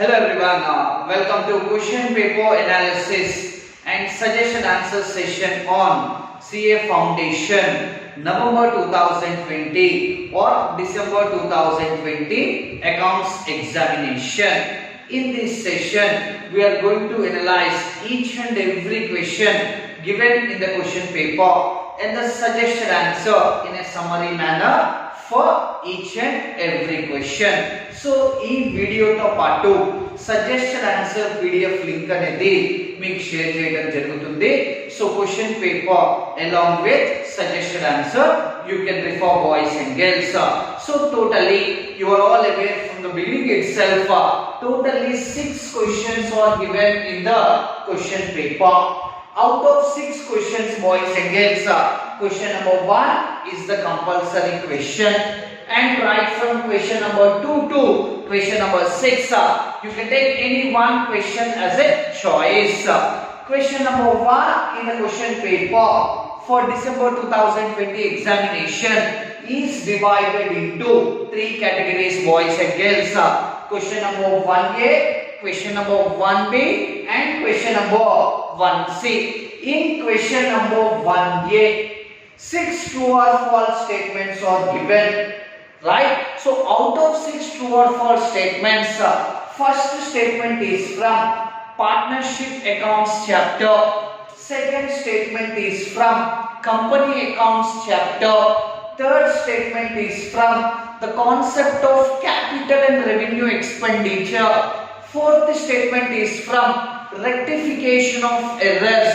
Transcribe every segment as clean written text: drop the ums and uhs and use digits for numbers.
Hello everyone, welcome to question paper analysis and suggestion answer session on CA Foundation November 2020 or December 2020 accounts examination. In this session, we are going to analyze each and every question given in the question paper and the suggested answer in a summary manner for each and every question. So ఈ వీడియోతో పాటు suggestion answer PDF link అనేది మీకు share చేయడం జరుగుతుంది. So question paper along with suggested answer you can refer boys and girls. So totally you are all aware from the beginning itself totally 6 questions are given in the question paper. Out of 6 questions boys and girls, question number 1 is the compulsory question, and right from question number 2 to question number 6 you can take any one question as a choice. Question number 1 in the question paper for December 2020 examination is divided into 3 categories boys and girls. Question number 1A, question number 1B and question number 1C. In question number 1A, 6 true or false statements are given, right? So out of 6 true or false statements, first statement is from partnership accounts chapter, second statement is from company accounts chapter, third statement is from the concept of capital and revenue expenditure, fourth statement is from rectification of errors,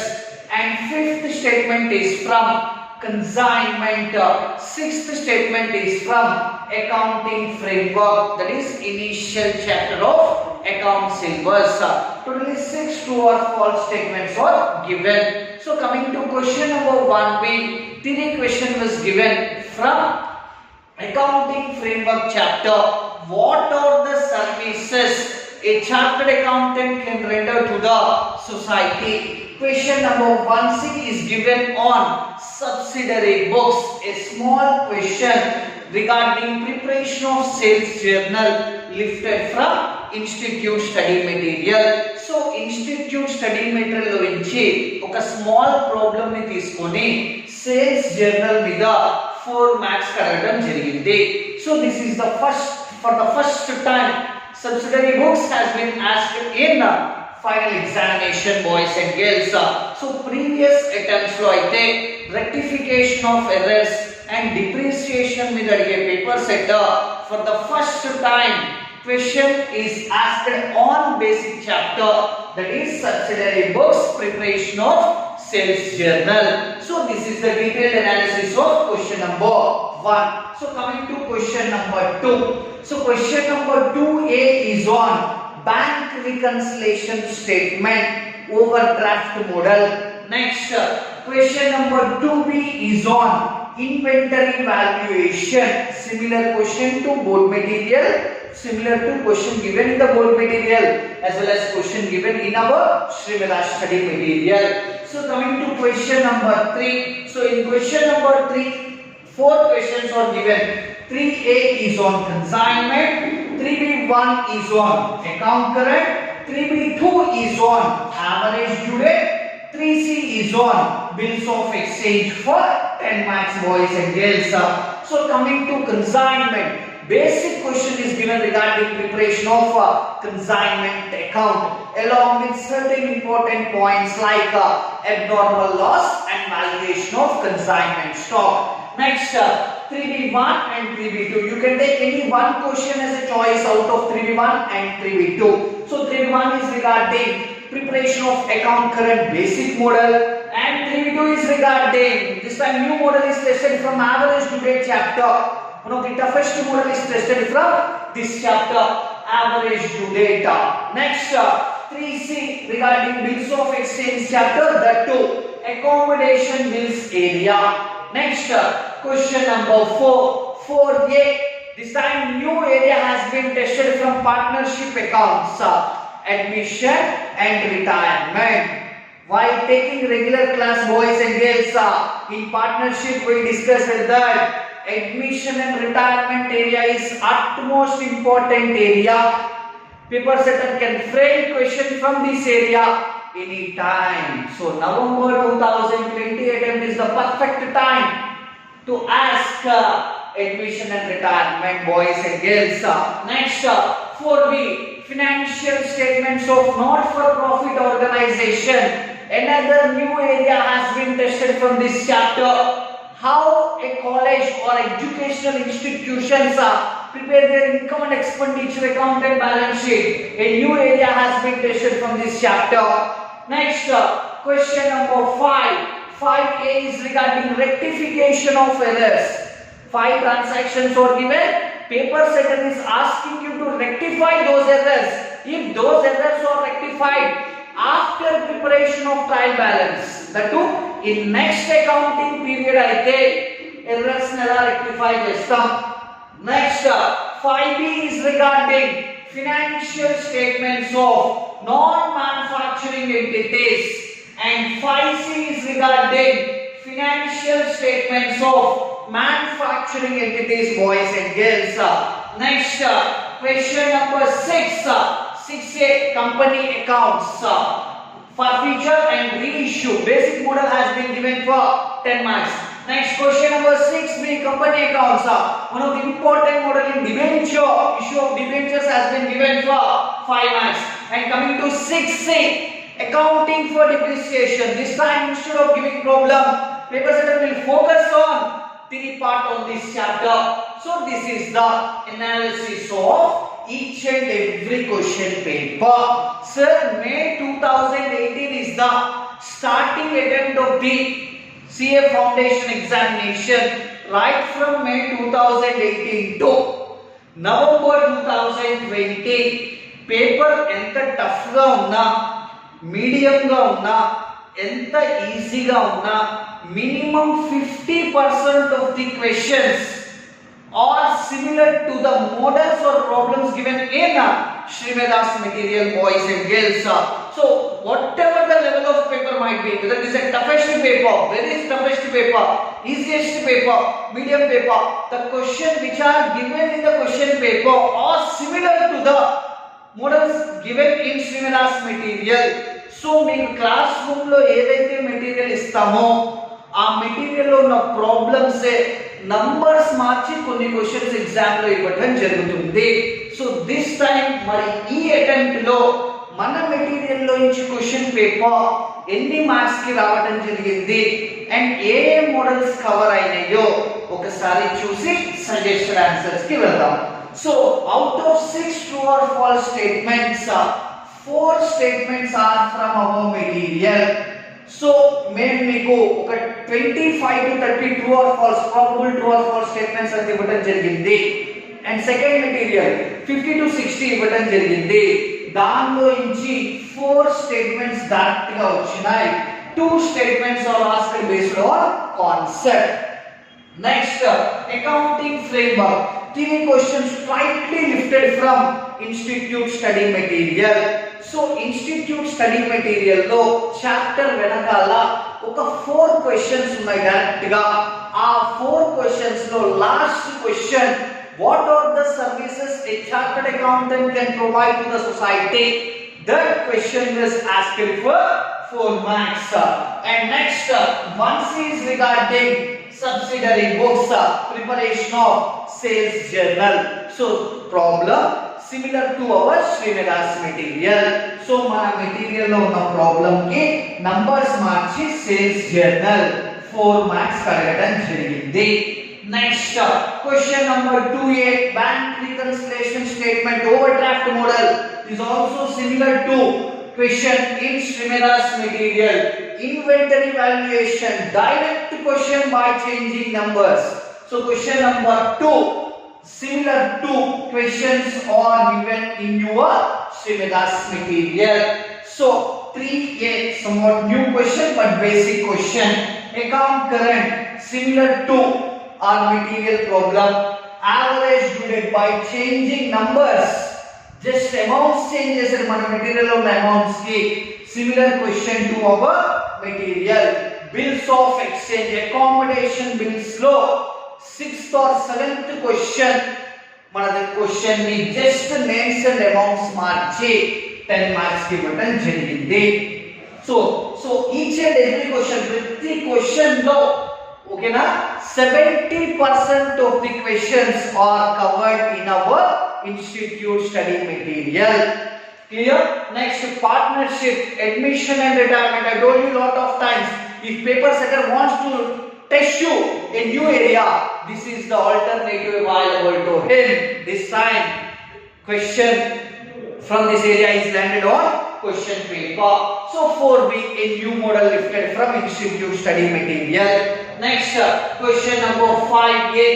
and fifth statement is from consignment, sixth statement is from accounting framework, that is initial chapter of account syllabus. Totally 6 true or false statements are given. So coming to question number 1B, 3 question was given from accounting framework chapter. What are the services a chartered accountant can render to the society? Question number 1C is given on subsidiary books, a small question regarding preparation of sales journal lifted from institute study material. So institute study material గురించి ఒక small problem ని తీసుకొని sales journal మీద 4 marks అడగడం జరిగింది. So this is the first time subsidiary books has been asked in final examination boys and girls. So previous attempts lo aithe rectification of errors and depreciation మీద అడిగే paper set for the first time question is asked on basic chapter, that is subsidiary books preparation of sales journal. So this is the detailed analysis of question number 1. So coming to question number 2. So question number 2A is on bank reconciliation statement overdraft model. Next question number 2B is on inventory valuation, similar question to board material, similar to question given in the board material as well as question given in our Srimela study material. So coming to question number 3. So in question number 3 4 questions are given. 3A is on consignment, 3B1 is on account current, 3B2 is on average due date, 3C is on bills of exchange for 10 marks boys and girls. So coming to consignment, basic question is given regarding preparation of consignment account along with certain important points like abnormal loss and valuation of consignment stock. Next 3B1 and 3B2, you can take any one question as a choice out of 3B1 and 3B2. So 3B1 is regarding preparation of account current basic model, and 3B2 is regarding, this time new model is tested from average due date chapter. One of the toughest model is tested from this chapter, average due date. Next 3C regarding bills of exchange chapter, that too accommodation bills area. Next question number 4A, this time new area has been tested from partnership accounts, admission and retirement. While taking regular class boys and girls in partnership, we discussed that admission and retirement area is utmost important area Paper setter can frame question from this area any time. So November 2020 attempt is the perfect time to ask admission and retirement, boys and girls. Next, 4B, financial statements of not-for-profit organization. Another new area has been tested from this chapter. How a college or educational institutions prepare their income and expenditure account and balance sheet. A new area has been tested from this chapter. Next, question number 5. 5A is regarding rectification of errors. 5 transactions are given. Paper setter is asking you to rectify those errors. If those errors are rectified after preparation of trial balance, that too in next accounting period అయితే errors నెల rectify చేస్తాం. Next, 5B is regarding financial statements of non-manufacturing entities, and 5C is regarding financial statements of manufacturing entities, boys and girls. Next, question number 6. 6A, company accounts. Forfeiture and reissue. Basic model has been given for 10 marks. Next, question number 6B, company accounts. One of the important model in debenture, issue of debentures has been given for 5 marks. And coming to 6C, accounting for depreciation. This time instead of giving problem, paper setter will focus on 3 part on this chapter. So this is the analysis of each and every question paper. Sir, May 2018 is the starting attempt of the CA foundation examination. Right from May 2018 to November 2020, paper ఎంత tough గా ఉన్నా, medium గా ఉన్నా, ఎంత ఈజీగా ఉన్నా, minimum 50% of the questions are similar to the models or problems given in Medha's material, boys and girls. So whatever the level of paper might be, whether it is a toughest paper, very toughest paper, easiest paper, medium paper, the question which are given in the question paper are similar to the models given in Medha's material. So మేము class room లో ఏదైతే material ఇస్తామో ఆ material లో ఉన్న problems numbers మార్చి కొన్ని questions exam లో ఇవ్వడం జరుగుతుంది. సో దిస్ టైం మరి ఈ అటెంప్ట్ లో మన మెటీరియల్ లో నుంచి క్వశ్చన్ పేపర్ ఎన్ని మార్క్స్ కి రావడం జరిగింది and A A models cover అయినాయో ఒకసారి చూసి సజెషన్ ఆన్సర్స్ కి వెళ్దాం. So out of 6 true or false statements, 4 statements are from our material. So మేము మీకు ఒక 25 to 30 true or false, probable true or false statements అని ఇవ్వడం జరిగింది. అండ్ సెకండ్ మెటీరియల్ 50 to 60 ఇవ్వడం జరిగింది. దానిలో నుంచి 4 statements డైరెక్ట్ గా వచ్చినాయి. 2 statements are asked based on concept. Next, accounting framework. 3 questions slightly lifted from institute study material. So institute study material లో చాప్టర్ వెనకాల ఒక 4 questions ఉన్నాయి డైరెక్ట్ గా. ఆ 4 questions లో last question, what are the services a chartered accountant can provide to the society? That question is asked for 4 marks. And next, 1C is regarding subsidiary books, preparation of sales journal. So problem similar to our Medha's material. So మన material లో ఉన్న problem కి numbers మార్చి sales journal 4 marks అడగడం జరిగింది. Next question number 2A, bank reconciliation statement overdraft model is also similar to question in Medha's material. Inventory valuation, direct question by changing numbers. So question number 2, similar to questions are given in your Medha's material. So 3A, somewhat new question but basic question. Account current, similar to our material problem. Average due date by changing numbers, just amounts changes in మన material of amounts ki similar question to our material. Bills of exchange, accommodation bills లో 6th or 7th question మనది question ని just names and amounts మార్చి 10 marks కి ఇవ్వడం జరిగింది. So each and every question, ప్రతి question లో ఓకేనా 70% of the questions are covered in our institute study material. Clear? Next, partnership, admission and retirement. I told you lot of times, if paper setter wants to test you a new area, this is the alternative available to him. This time question from this area is landed on question paper. So 4B, a new model lifted from institute study material. Next, question number 5A,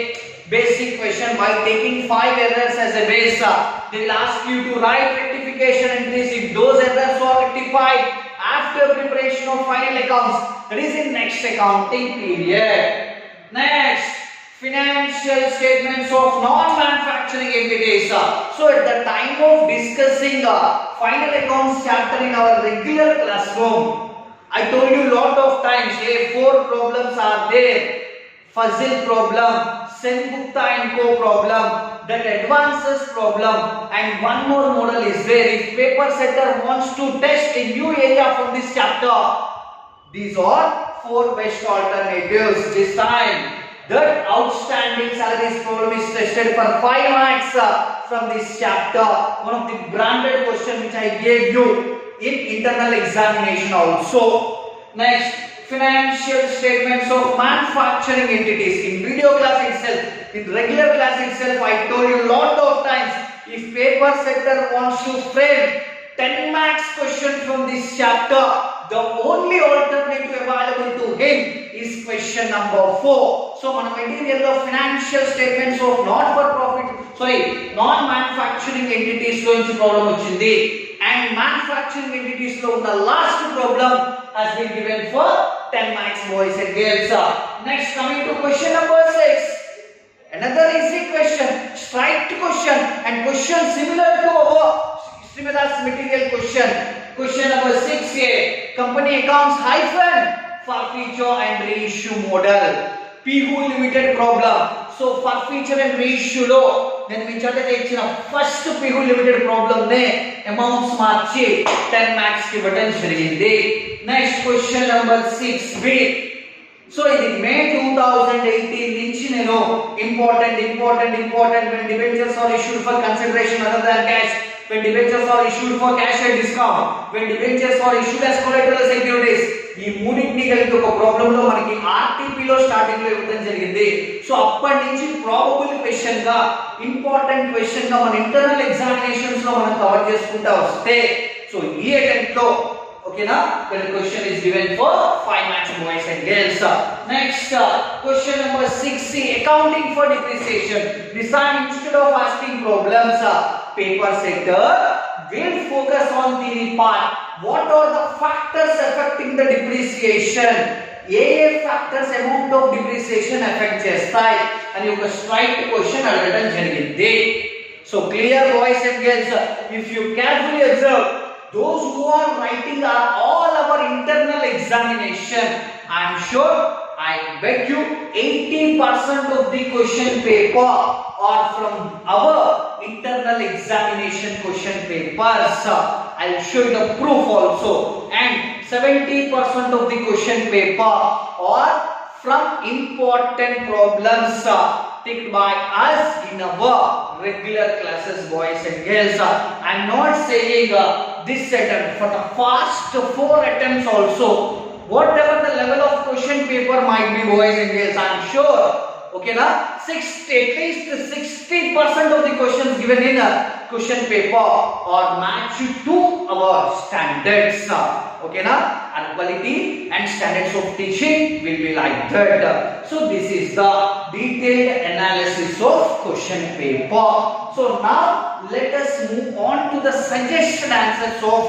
basic question. By taking 5 errors as a base, they will ask you to write rectification entries if those errors are rectified after preparation of final accounts, that is in next accounting period. Next, financial statements of non-manufacturing entities. So at the time of discussing final accounts chapter in our regular classroom, I told you lot of times, 4 problems are there. Fazil problem, Sengupta and Co problem, that advances problem, and one more model is there. If paper setter wants to test a new area from this chapter, these are 4 best alternatives. This time, that outstanding salaries problem is tested for 5 marks from this chapter. One of the branded question which I gave you in internal examination also. Next, financial statements of manufacturing entities. In video class itself, in regular class itself, I told you lot of times, if paper setter wants to frame 10 marks question from this chapter, the only alternative available to him is question number 4. So మన material లో financial statements of non-manufacturing entities లో నుంచి problem వచ్చింది, and manufacturing entities లో ఉన్న last problem has been given for 10 marks, boys and girls. Next, coming to question number 6, another easy question, straight question, and question similar to our similar material question. Question number 6A, company accounts hyphen forfeiture and reissue model. Pihu limited problem. So forfeiture and reissue లో నేను మీ చేత ఇచ్చిన first Pihu limited problem నే amounts మార్చి 10 marks కి ఇవ్వడం జరిగింది. Next question number 6B. So ఇది మే 2018 నుంచి నేను important when debentures are issued for consideration other than cash, when debentures are issued for cash at discount, when debentures are issued as collateral securities, ఈ మూడింటిని కలిపి ఒక ప్రాబ్లం లో మనకి RTP లో స్టార్టింగ్ లో ఇవ్వడం జరిగింది. సో అప్పటి నుంచి ప్రాబబుల్ క్వశ్చన్ గా, ఇంపార్టెంట్ క్వశ్చన్ గా మన ఇంటర్నల్ ఎగ్జామినేషన్స్ లో మనం కవర్ చేసుకుంటా వస్తే, సో ఈ అటెంప్ట్ లో ఓకేనా, the question is given for 5 marks, boys and girls. Next, question number 6C, accounting for depreciation. This time instead of asking problems, paper setter will focus on the part. What are the factors affecting the depreciation? A factors amount of depreciation affect చేస్తాయి అని ఒక straight question అడగడం జరిగింది. So clear, boys and girls, if you carefully observe, those who are writing are all our internal examination. I am sure, I bet you 80% of the question paper are from our internal examination question papers. I will show you the proof also. And 70% of the question paper are from important problems picked by us in our regular classes, boys and girls. I am not saying this attempt, for the first 4 attempts also, whatever the level of question paper might be, boys and girls, I am sure, okay na, at least 60% of the questions given in a question paper are matched to our standards, okay na, and quality and standards of teaching will be like that. So this is the detailed analysis of question paper. So now let us move on to the suggested answers of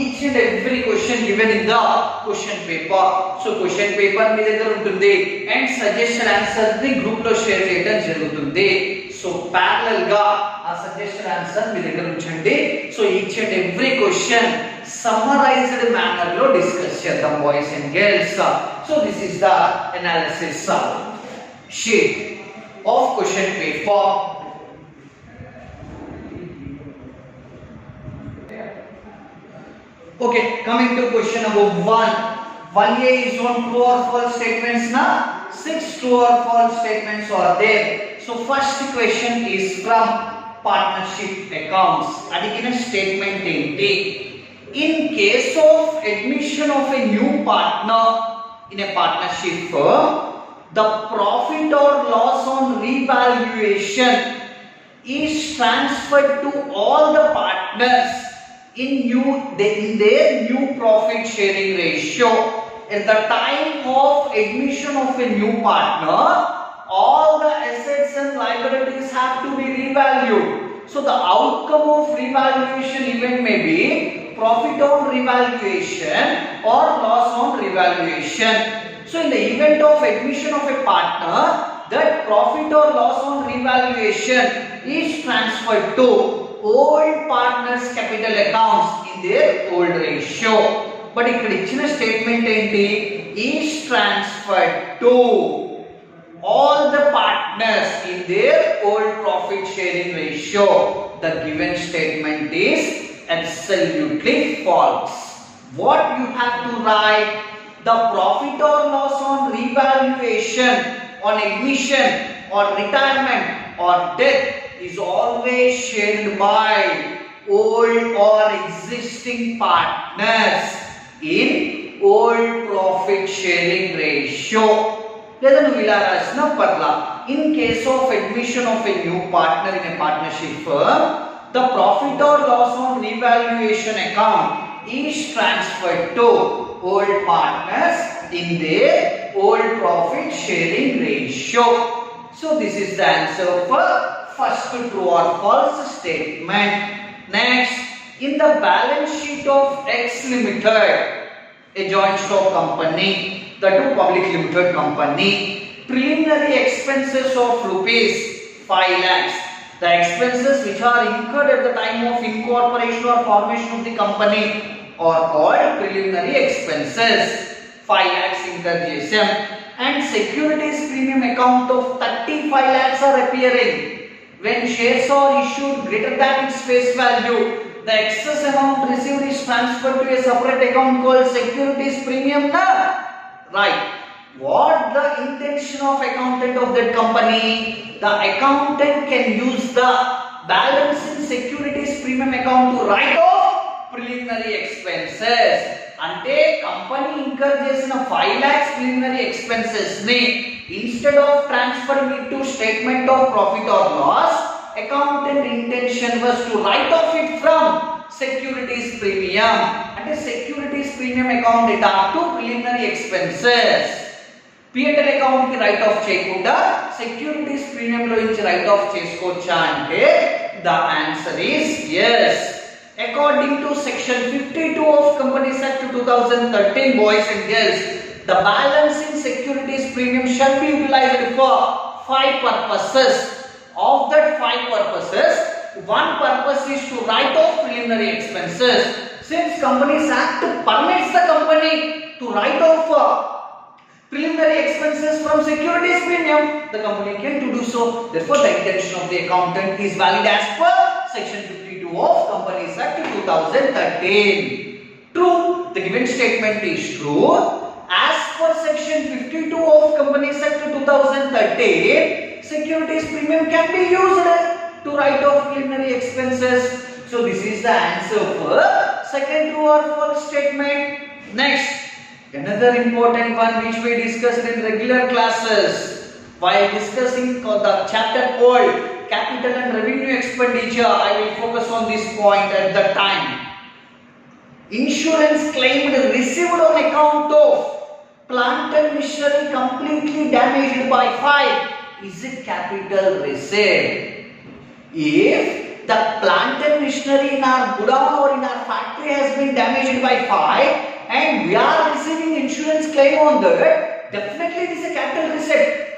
each and every question given in the question paper. So question paper మీ దగ్గర ఉంటుంది and suggested answers ని group లో share చేయడం జరుగుతుంది. So parallel గా ఆ suggested answer మీ దగ్గర ఉంచండి. So each and every question summarized manner లో discuss చేద్దాం, boys and girls. So this is the analysis sheet of question paper. Okay, coming to question number 1. 1A is on true or false statements na. 6 true or false statements are there. So first question is from partnership accounts. Adigina statement enti. In case of admission of a new partner in a partnership firm, the profit or loss on revaluation is transferred to all the partners in their new profit sharing ratio. At the time of admission of a new partner, all the assets and liabilities have to be revalued. So the outcome of revaluation event may be profit on revaluation or loss on revaluation. So in the event of admission of a partner, that profit or loss on revaluation is transferred to old partners capital accounts in their old ratio. But ikkada ichina statement enti, is transferred to all the partners in their old profit sharing ratio. The given statement is absolutely false. What you have to write? The profit or loss on revaluation, on admission or retirement or death is always shared by old or existing partners in old profit sharing ratio. In case of admission of a new partner in a partnership firm, the profit or loss on revaluation account is transferred to old partners in their old profit sharing ratio. So this is the answer for first true or false statement. Next, in the balance sheet of X Limited, a joint stock company, the two public limited company, preliminary expenses of rupees 5 lakhs. The expenses which are incurred at the time of incorporation or formation of the company are called preliminary expenses. 5 lakhs incurred GSM, and securities premium account of 35 lakhs are appearing. When shares are issued greater than its face value, the excess amount received is transferred to a separate account called securities premium na? Right. What the intention of accountant of that company? The accountant can use the balance in securities premium account to write off preliminary expenses. Ante company incur chesina 5 lakhs preliminary expenses ni instead of transferring it to statement of profit or loss, accountant intention was to write off it from securities premium. Ante securities premium account data to preliminary expenses. P&L account ki write off cheyakunda securities premium lo inchi write off chesukocha ante the answer is yes. According to section 52 of Companies Act 2013, boys and girls, the balance in securities premium shall be utilized for 5 purposes. Of that 5 purposes, one purpose is to write off preliminary expenses. Since Companies Act permits the company to write off preliminary expenses from securities premium, the company can do so. Therefore, the intention of the accountant is valid as per section 52 of Companies Act 2013. True, the given statement is true. As per section 52 of Companies Act 2013, securities premium can be used to write off preliminary expenses. So this is the answer for second true or false statement. Next, another important one which we discussed in regular classes while discussing the chapter called Capital and Revenue Expenditure. I will focus on this point at the time. Insurance claimed received on account of plant and machinery completely damaged by fire. Is it capital receipt? If the plant and machinery in our godown or in our factory has been damaged by fire and we are receiving insurance claim on that, definitely it is a capital receipt.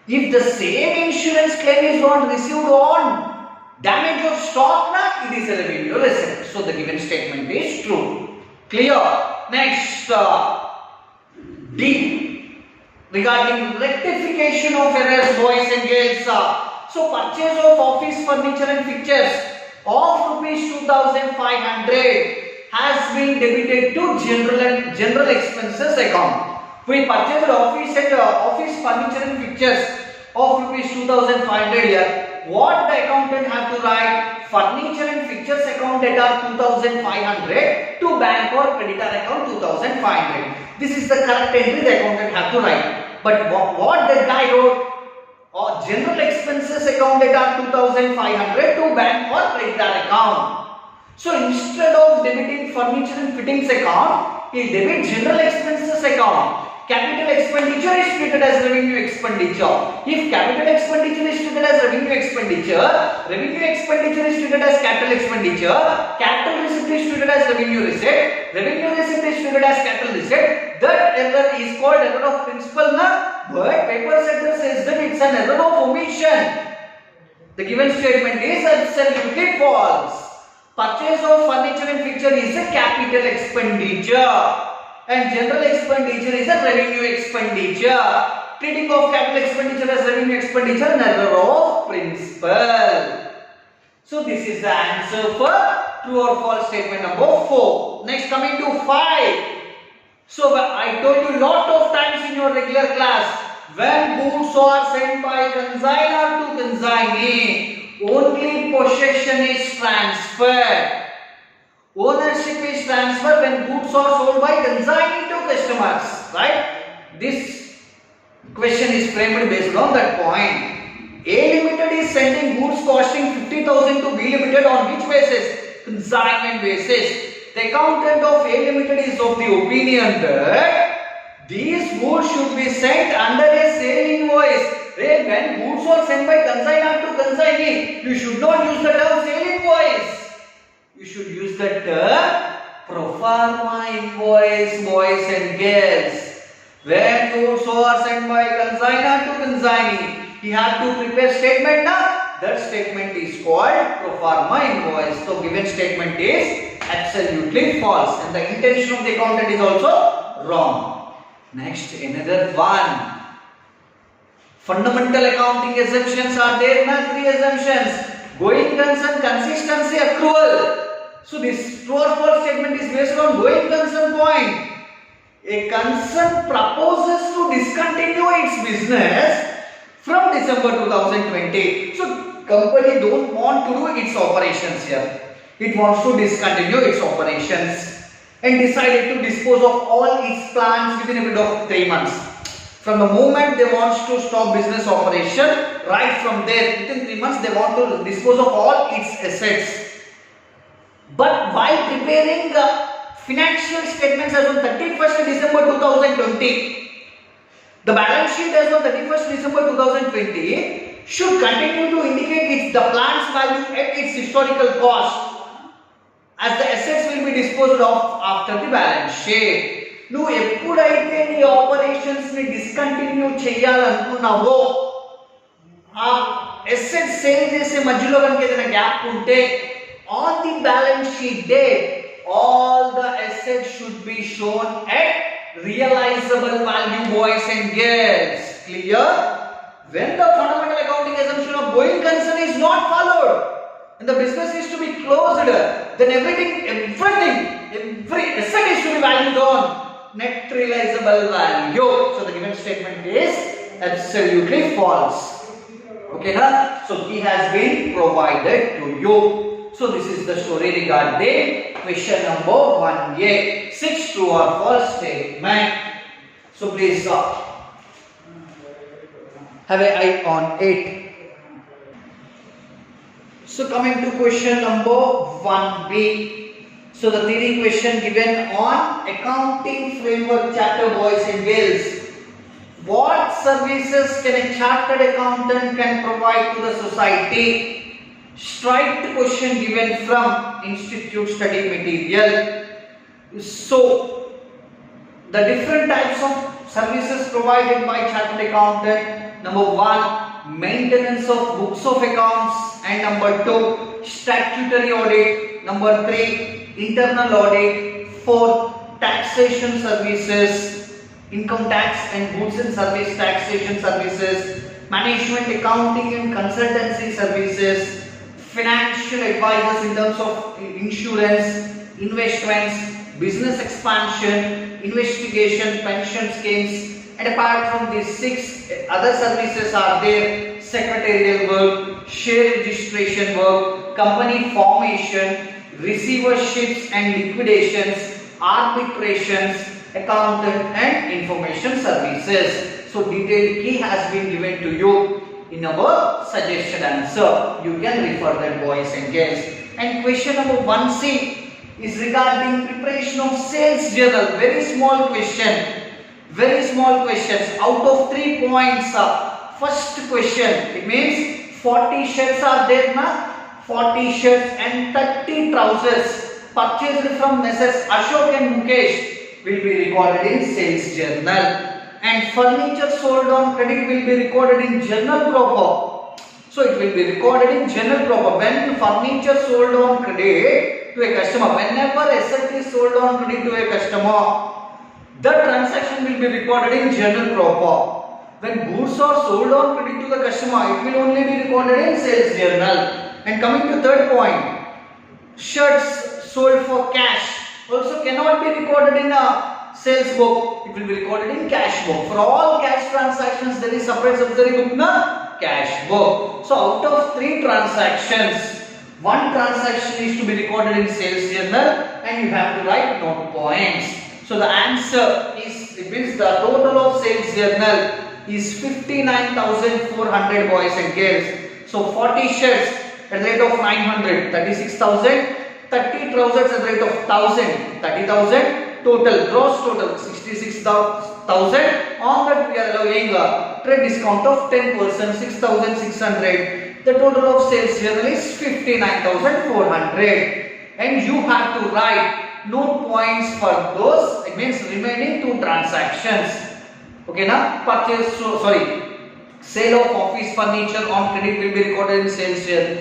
If the same insurance claim is not received on damage of stock, it is a revenue receipt. So the given statement is true. Clear? Next, D. Regarding rectification of errors, boys and girls. So purchase of office furniture and fixtures of rupees 2,500 has been debited to general expenses account. We purchased office furniture and fixtures of rupees 2,500 here. What the accountant have to write? Furniture and fixtures account debtor 2,500 to bank or creditor account 2,500. This is the correct entry the accountant have to write. But what the guy wrote? General expenses account debtor 2,500 to bank or creditor account. So instead of debiting furniture and fittings account, he debit general expenses account. Capital expenditure is treated as revenue expenditure. If capital expenditure is treated as revenue expenditure is treated as capital expenditure, capital receipt is treated as revenue receipt is treated as capital receipt, that error is called error of principle, but paper setter says that it's an error of omission. The given statement is absolutely false. Purchase of furniture and fixture is a capital expenditure. And general expenditure is a revenue expenditure. Treating of capital expenditure as revenue expenditure, an error of principle. So this is the answer for true or false statement number 4. Next, coming to 5. So I told you lot of times in your regular class, when goods are sent by consignor to consignee, only possession is transferred. Ownership is transferred when goods are sold by consignee to customers, right? This question is framed based on that point. A Limited is sending goods costing 50,000 to B Limited on which basis? Consignment basis. The accountant of A Limited is of the opinion that these goods should be sent under a sale invoice. When goods are sent by consignor to consignee, you should not use the term sale invoice. You should use the term pro forma invoice, boys and girls. When goods are sent by consignor to consignee, he have to prepare statement. That statement is called pro forma invoice. So given statement is absolutely false, and the intention of the accountant is also wrong. Next, another one. Fundamental accounting assumptions are there. 3 assumptions. Going concern, consistency, accrual. So this true or false statement is based on going concern point. A concern proposes to discontinue its business from December 2020. So company don't want to do its operations here. It wants to discontinue its operations and decided to dispose of all its plants within a period of 3 months. From the moment they want to stop business operation, right from there, within 3 months they want to dispose of all its assets. But while preparing financial statements as on 31st December 2020, the balance sheet as on 31st December 2020 should continue to indicate the plant's value at its historical cost, as the assets will be disposed of after the balance sheet. నువ్వు ఎప్పుడైతే నీ operations ని discontinue చేయాలనుకున్నావో, ఆ asset sale చేసే మధ్యలో కనుక ఏదైనా gap ఉంటే, on the balance sheet date all the assets should be shown at realizable value, boys and girls. Clear? When the fundamental accounting assumption of going concern is not followed and the business is to be closed, then every asset is to be valued on net realizable value. So the given statement is absolutely false. Okay, na? So key has been provided to you. So this is the story regarding question number 1A. 6 true or false statement. So please have an eye on it. So coming to question number 1B. So the theory question given on accounting framework chapter, boys and girls. What services can a chartered accountant can provide to the society? Straight question given from Institute study material. So the different types of services provided by chartered accountant. Number 1, maintenance of books of accounts, and number 2, statutory audit. Number 3, internal audit. 4, taxation services, income tax and goods and service taxation services, management accounting and consultancy services, financial advisors in terms of insurance, investments, business expansion, investigation, pension schemes, and apart from these 6 other services are there: secretarial work, share registration work, company formation, receiverships and liquidations, arbitrations, accountant and information services. So detailed key has been given to you in our suggested answer. You can refer that, boys and girls. And question number 1C is regarding preparation of sales journal. Very small question. Very small questions. Out of 3 points, first question, it means 40 shirts are there na? 40 shirts and 30 trousers purchased from Messrs. Ashok and Mukesh will be recorded in sales journal. And furniture sold on credit will be recorded in journal proper. So it will be recorded in journal proper. When furniture sold on credit to a customer, whenever asset is sold on credit to a customer, the transaction will be recorded in journal proper. When goods are sold on credit to the customer, it will only be recorded in sales journal. And coming to third point, shirts sold for cash also cannot be recorded in a sales book. It will be recorded in cash book. For all cash transactions, there is separate subsidiary book na cash book. So out of 3 transactions, 1 transaction is to be recorded in sales journal, and you have to write note points. So the answer is, it means the total of sales journal is 59,400, boys and girls. So 40 shirts at the rate of 900, 36,000. 30 trousers at the rate of 1,000, 30,000. Total, gross total 66,000. On that we are allowing a trade discount of 10%, 6,600. The total of sales journal is 59,400. And you have to write note points for those, it means remaining 2 transactions. Okay, now sale of office furniture on credit will be recorded in sales journal.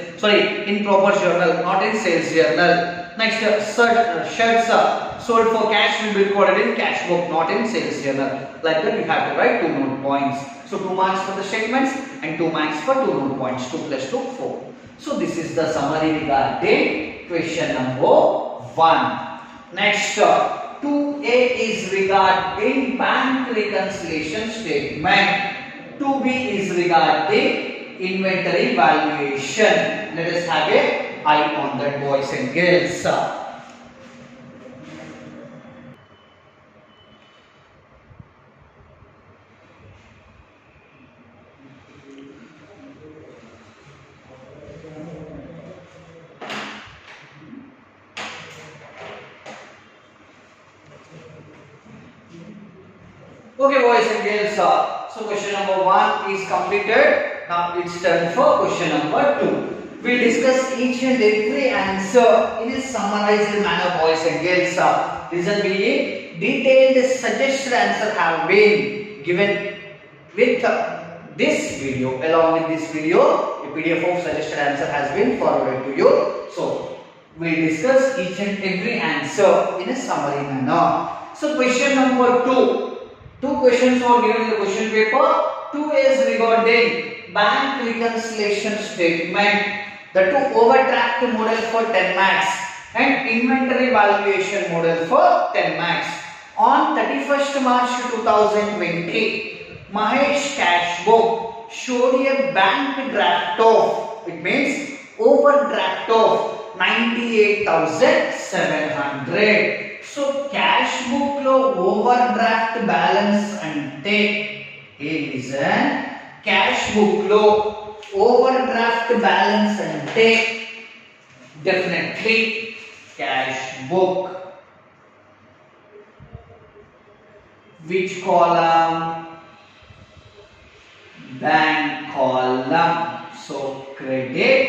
In proper journal, not in sales journal. Next, shirts sold for cash will be recorded in cash book, not in sales journal. Like that, you have to write 2 note points. So 2 marks for the statements and 2 marks for 2 note points. 2 plus 2, 4. So this is the summary regarding question number 1. Next, 2A is regarding bank reconciliation statement. 2B is regarding inventory valuation. Let us have a eye on that, boys and girls. Okay, boys and girls, so question number 1 is completed. Now it's time for question number 2. We'll discuss each and every answer in a summarized manner, boys and girls. Reason being, detailed suggested answer have been given with this video. Along with this video, a PDF of suggested answer has been forwarded to you. So we'll discuss each and every answer in a summary manner. So question number 2. 2 questions are given in the question paper. 2 is regarding bank reconciliation statement. The 2 overdraft model for 10 marks and inventory valuation model for 10 marks. On 31st March 2020, Mahesh cash book showed a bank draft of, it means overdraft of 98,700. So cash book lo overdraft balance ante, hey listen, cash book lo overdraft balance ante definitely cash book. Which column? Bank column. So credit,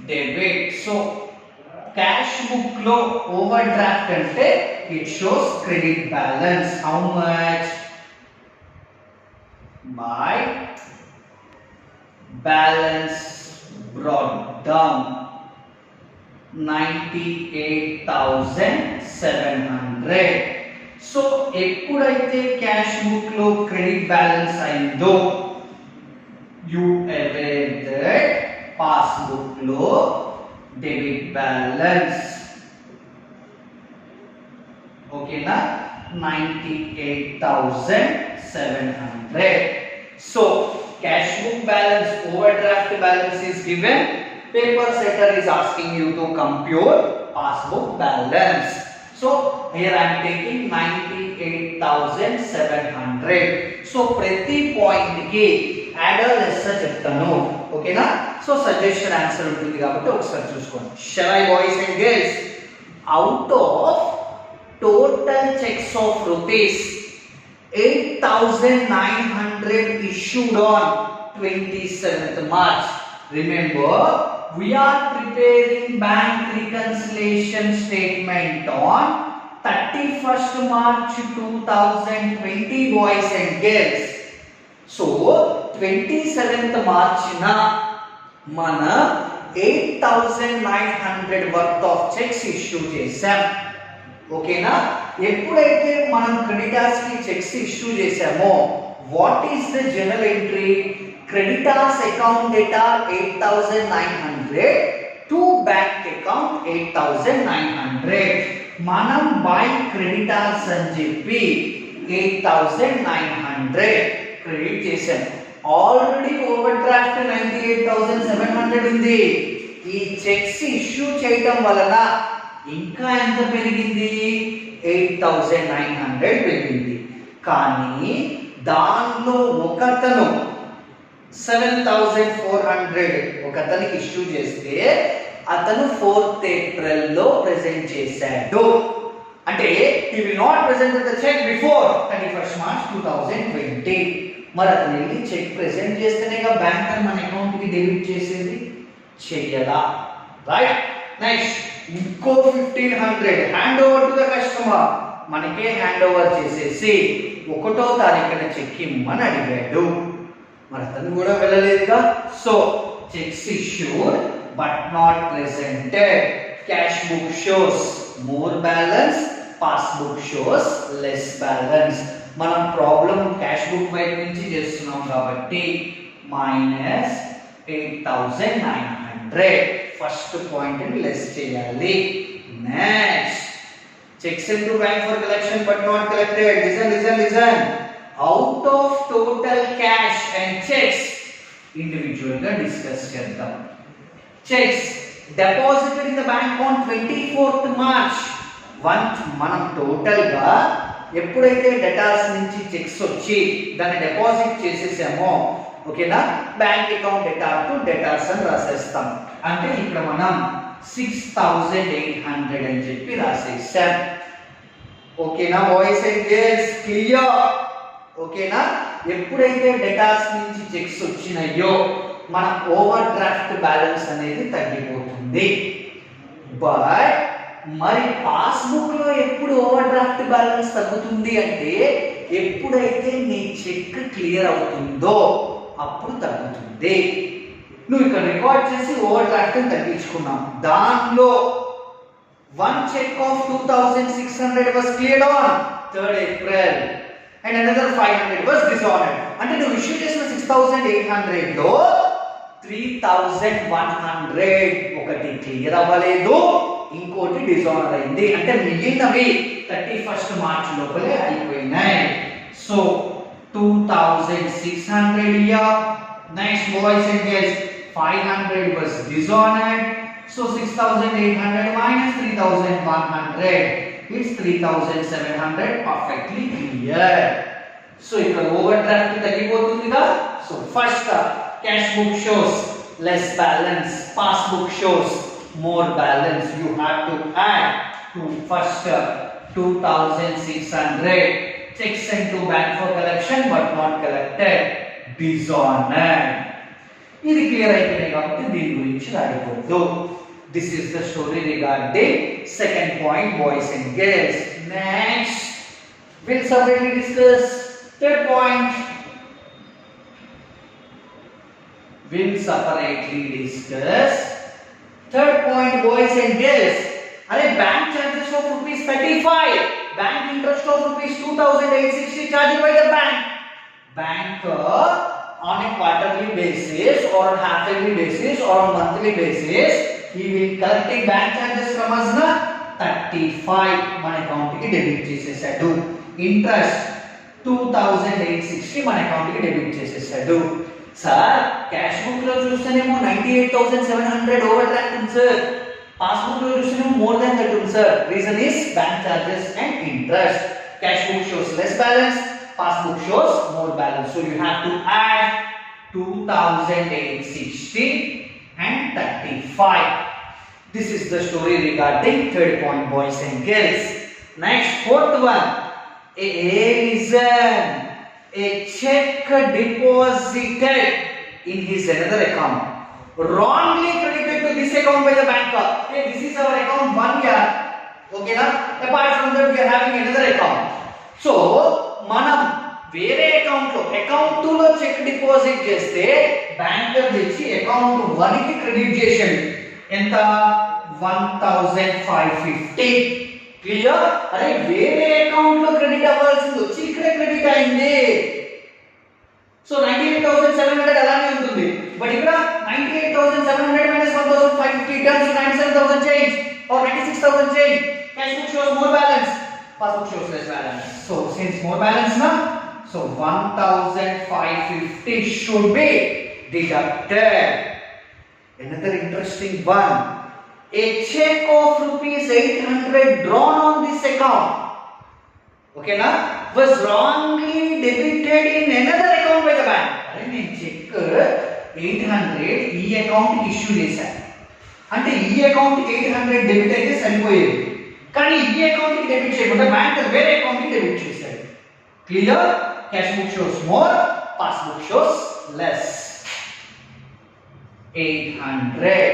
debit. So cash book lo overdraft ante it shows credit balance. How much? By balance brought down 98,700. So ఎప్పుడైతే cash book లో credit balance అయిందో you aware that passbook లో debit balance Okay na, 98,700. So cash book balance, overdraft balance is given. Paper setter is asking you to compute passbook balance. So here I am taking 98,700. So ప్రతి point కి add less చెప్తాను. ఓకేనా? So suggestion answer ఉంటుంది కాబట్టి ఒకసారి చూసుకోండి. Shall I boys and girls? Out of total checks of rupees 8,900 issued on 27th March. Remember, we are preparing bank reconciliation statement on 31st March 2020, boys and girls. So 27th March na mana 8,900 worth of checks issue chesam. ఓకేనా? ఎప్పుడైతే మనం creditors కి checks issue చేసామో what is the general entry? Creditors account data 8,900 to bank account 8,900. మనం by creditors అని చెప్పి 8,900 credit చేసాం. Already over draft 98,700 ఉంది. ఈ చెక్స్ ఇష్యూ చేయడం వలన ఇంకా ఎంత పెరిగింది? 8,900 పెరిగింది. కానీ దానిలో ఒకతను 7,400 ఒకతనికి ఇష్యూ చేస్తే అతను 4th April లో ప్రెజెంట్ చేశాడు. అంటే he will not present the check before 31st March 2020. మరి అతను వెళ్ళి చెక్ ప్రెజెంట్ చేస్తేనేగా బ్యాంకర్ మన అకౌంట్ కి డెబిట్ చేసేది. చెయ్యలా. రైట్? నెక్స్ట్ ఇంకో 1,500 hand over to the customer. మనకే హ్యాండ్ ఓవర్ చేసేసి 1వ తారీఖున చెక్ ఇమ్మని అడిగాడు. మరి అతను కూడా వెళ్ళలేదుగా. So cheques issued but not presented. Cash book shows more balance, passbook shows less balance. మనం ప్రాబ్లం క్యాష్ బుక్ వైపు నుంచి చేస్తున్నాం కాబట్టి మైనస్ 8,900. ఫస్ట్ పాయింట్ ని లెస్ చేయాలి. Next cheques into bank for collection but not collected. Listen. Out of total cash and checks individual గా discuss చేద్దాం. Checks deposited in the bank on 24th March. Once మనం total గా ఎప్పుడైతే datas నుంచి checks వచ్చి దాన్ని deposit చేసేసామో ఓకేనా, bank account డేటా టు డేటాస్ అని రాసేస్తాం. అంటే ఇక్కడ మనం 6,800 అని చెప్పి రాసేసాం. ఓకేనా బాయ్స్ అండ్ గర్ల్స్? క్లియర్? ఓకేనా? ఎప్పుడైతే డేటాస్ నుంచి చెక్స్ వచ్చినాయో మన ఓవర్ డ్రాఫ్ట్ బ్యాలెన్స్ అనేది తగ్గిపోతుంది. బట్ మరి పాస్బుక్ లో ఎప్పుడు ఓవర్ డ్రాఫ్ట్ బ్యాలెన్స్ తగ్గుతుంది అంటే ఎప్పుడైతే నీ చెక్ క్లియర్ అవుతుందో అప్పుడు తగ్గుతుంది. నువ్వు ఇక్కడ రికార్డ్ చేసి ఓవర్ డ్రాఫ్ట్ తగ్గించుకున్నాం. దానిలో one check of 2,600 was cleared on 3rd April and another 500 was dishonored. అంటే నువ్వు ఇష్యూ చేసిన 6,800 లో 3,100 ఒకటి క్లియర్ అవ్వలేదు, ఇంకోటి డిజానర్ అయింది. అంటే మిగిలినవి 31st మార్చ్ లోపలే అయిపోయినాయి. So 2,600 here. Next boys and girls, 500 was dishonored. So 6,800 minus 3,100, it's 3,700. Perfectly clear. So ఇక్కడ overdraft తగ్గిపోతుందిగా. So first cash book shows less balance, passbook shows more balance. You have to add to first 2,600 checks into bank for collection but not collected, dishonored. ఇది clear అయిపోయింది కాబట్టి దీని గురించి రాయకూడదు. This is the story regarding second point, boys and girls. Next, we'll separately discuss third point. We'll separately discuss third point, boys and girls. Are bank charges of rupees 35, bank interest of rupees 2,860 charged by the bank. Bank on a quarterly basis or on half yearly basis or on monthly basis, he will collecting bank charges from us na. 35 మన account కి debit చేసేసాడు. Interest 2860 మన account కి debit చేసేసాడు. Sir cash book లో చూస్తేనేమో 98700 over draft ఉంది sir. Passbook లో చూస్తేనేమో మోర్ దాన్ దట్ ఉంది sir. Reason is bank charges and interest. Cash book shows less balance, passbook shows more balance. So you have to add 2860 and 35. This is the story regarding third point, boys and girls. Next, fourth one. Listen. A check deposited in his another account wrongly credited to this account by the banker. Okay, this is our account 1 year. Okay na? Apart from that we are having another account. So మనం వేరే account లో account 2 లో cheque deposit చేస్తే banker తెచ్చి account 1 కి credit చేశాడు. ఎంత 1550. Clear? అరే వేరే అకౌంట్ లో క్రెడిట్ అవ్వాల్సింది వచ్చి ఇక్కడ క్రెడిట్ అయింది. సో 98700 అలానే ఉంటుంది. బట్ ఇక్కడ 98700 minus 1550 turns to 97000 change or 96000 change. Cash book shows more balance, passbook shows less balance. So since more balance now, so 1550 should be deducted. Another interesting one. A check of rupees 800 drawn on this account, okay na, was wrongly debited in another account by the bank. Are నేను check 800 ఈ account కి issue చేశాను అంటే ఈ account 800 debit అయితే సరిపోయేది. కానీ ఈ అకౌంట్ కి డెబిట్ చేయకుండా బ్యాంక్ వేరే అకౌంట్ కి డెబిట్ చేశాడు. Clear? Cash book shows more, passbook shows less. 800.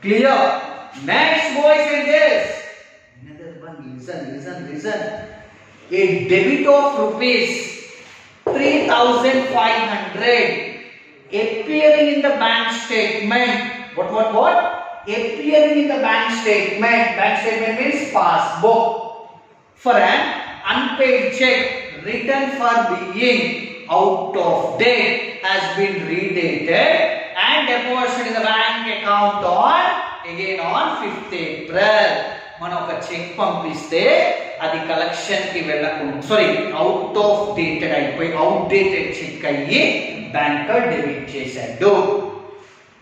Clear? Next, boys and girls. Another one. Listen. A debit of rupees 3500 appearing in the bank statement. What? Appearing in the bank statement. Bank statement means passbook. For an unpaid check written for being out of date has been redated and deposited in the bank account on 5th April. మనం ఒక check పంపిస్తే అది collection కి వెళ్ళకుండా out of dated అయిపోయి outdated check అయ్యి banker debit చేశాడు.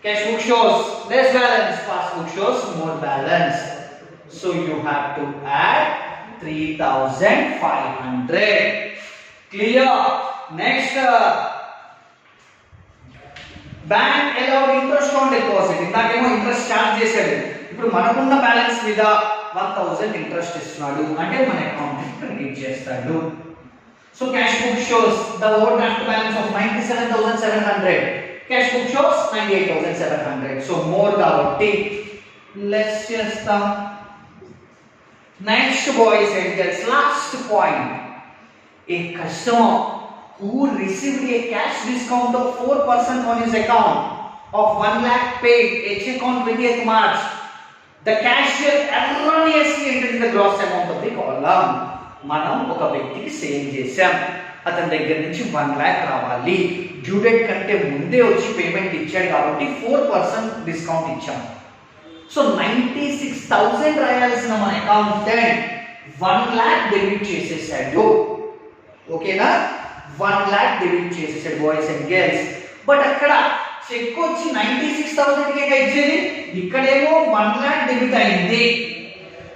Cash book shows less balance, passbook shows more balance. So you have to add 3500. Clear? Next, bank allowed interest on deposit. ఇందాకేమో ఇంట్రెస్ట్ చార్జ్ చేశాడు. ఇప్పుడు మనకున్న balance మీద 1000 interest ఇస్తున్నాడు అంటే మన అకౌంట్ కి క్రెడిట్ చేస్తాడు. So cash book shows the over draft balance of 97700. Cash book shows 98700. So more కాబట్టి లెస్ చేస్తాం. Next, boys and girls, last point. A customer who received a cash discount of 4% on his account of 1 lakh paid a check on 20th March. The cashier erroneously entered the gross amount of the column. మనం ఒక వ్యక్తికి sale చేశాం. అతని దగ్గర నుంచి 1 lakh రావాలి. Due date కంటే ముందే వచ్చి పేమెంట్ ఇచ్చాడు కాబట్టి 4% డిస్కౌంట్ ఇచ్చాం. సో 96000 రాయాల్సిన మన అకౌంటెంట్ 1 lakh డెబిట్ చేసేసాడు. ఓకేనా? 1 lakh డెబిట్ చేసేసాడు బాయ్స్ అండ్ గర్ల్స్. బట్ అక్కడ చెక్ వచ్చి 96000 కే ఇచ్చేది, ఇక్కడేమో 1 lakh డెబిట్ అయింది.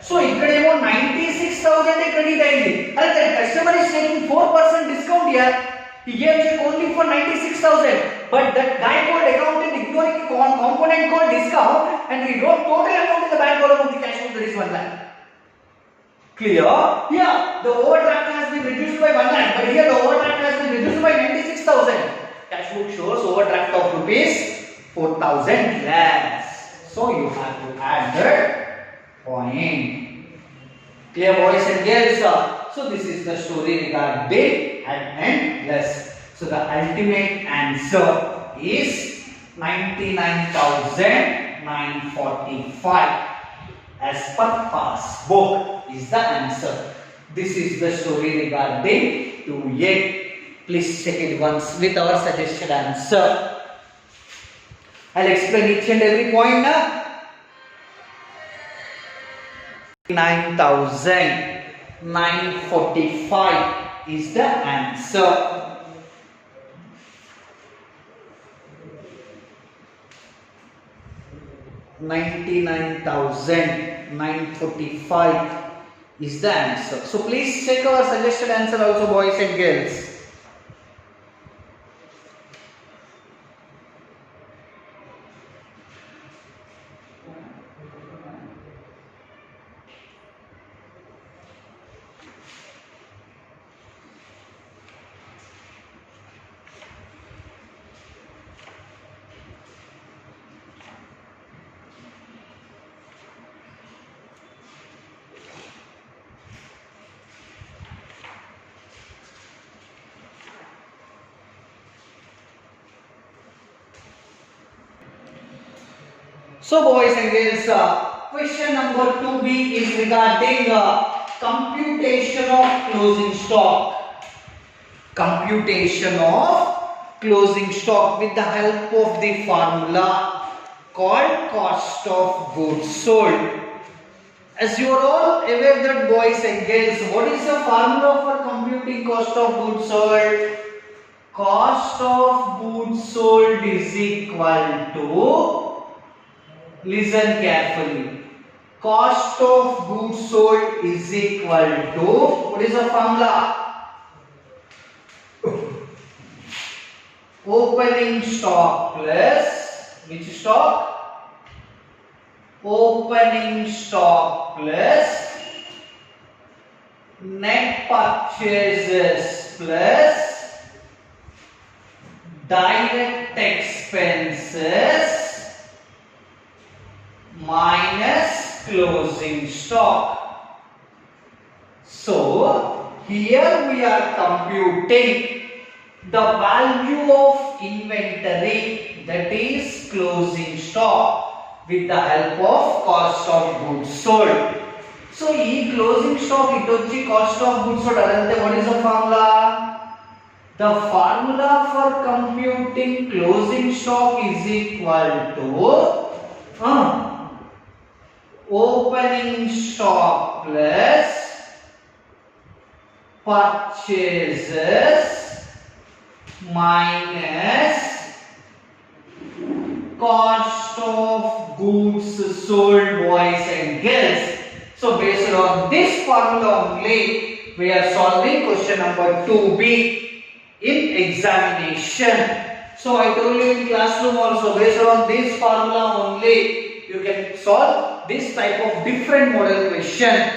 సో ఇక్కడేమో 96000 క్రెడిట్ అయింది. అరే the customer is taking 4% discount here. He gave check only for 96000, but that guy called accountant ignoring component called discount and we wrote total amount in the bank column of the cash book, that is 1 lakh. Clear? Yeah, the overdraft has been reduced by 1 lakh, but here the overdraft has been reduced by 96000. Cash book shows overdraft of rupees 4000 lakhs. So you have to add that point. Clear, boys and girls? So this is the story regarding and less. So the ultimate answer is 99945 as per passbook is the answer. This is the story regarding 2A. Please check it once with our suggested answer. I'll explain each and every point now. 99,945 is the answer. 99,945 is the answer. So please check our suggested answer also, boys and girls. So boys and girls, question number 2b is regarding computation of closing stock. Computation of closing stock with the help of the formula called cost of goods sold. As you are all aware that, boys and girls, what is the formula for computing cost of goods sold? Cost of goods sold is equal to, listen carefully, cost of goods sold is equal to, what is the formula? Opening stock plus, which stock? Opening stock plus net purchases plus direct expenses minus closing stock. So here we are computing the value of inventory, that is closing stock, with the help of cost of goods sold. So e closing stock itochi cost of goods sold adante, what is the formula? The formula for computing closing stock is equal to opening stock plus purchases minus cost of goods sold, boys and girls. So based on this formula only, we are solving question number 2b in examination. So I told you in classroom also, based on this formula only you can solve this type of different model question.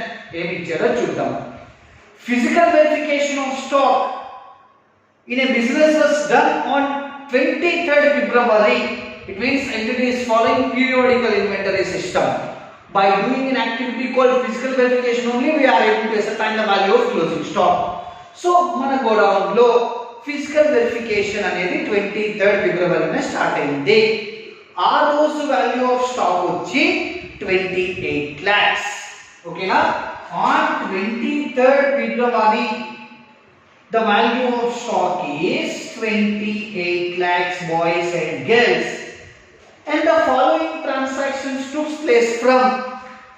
Physical verification of stock in a business was done on 23rd February. It means entity is following periodical inventory system. By doing an activity called physical verification only, we are able to ascertain the value of closing stock. So mana go down low, physical verification అనేది 23rd February में start అయింది. ఆ రోజు value of stock వచ్చి 28 lakhs. Okay na? On 23rd February the value of stock is 28 lakhs, boys and girls. And the following transactions took place from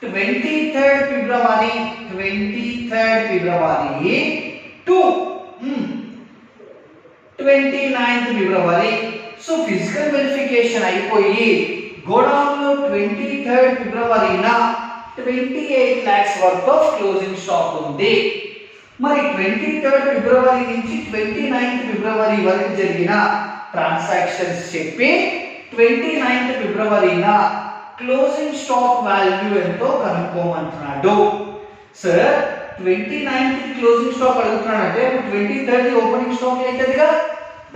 23rd February to 29th February. So physical verification అయిపోయి godown లో 23rd February నా 28 lakhs worth of closing stock ఉంది. మరి 23rd February నుంచి 29th February వరకు జరిగిన transactions చెప్పి 29th February నా క్లోజింగ్ స్టాక్ వాల్యూ ఎంతో కనుక్కోమంటున్నాడు. సార్ 29th క్లోజింగ్ స్టాక్ అడుగుతున్నాడు అంటే 23rd ఓపెనింగ్ స్టాక్ అవుతుందిగా,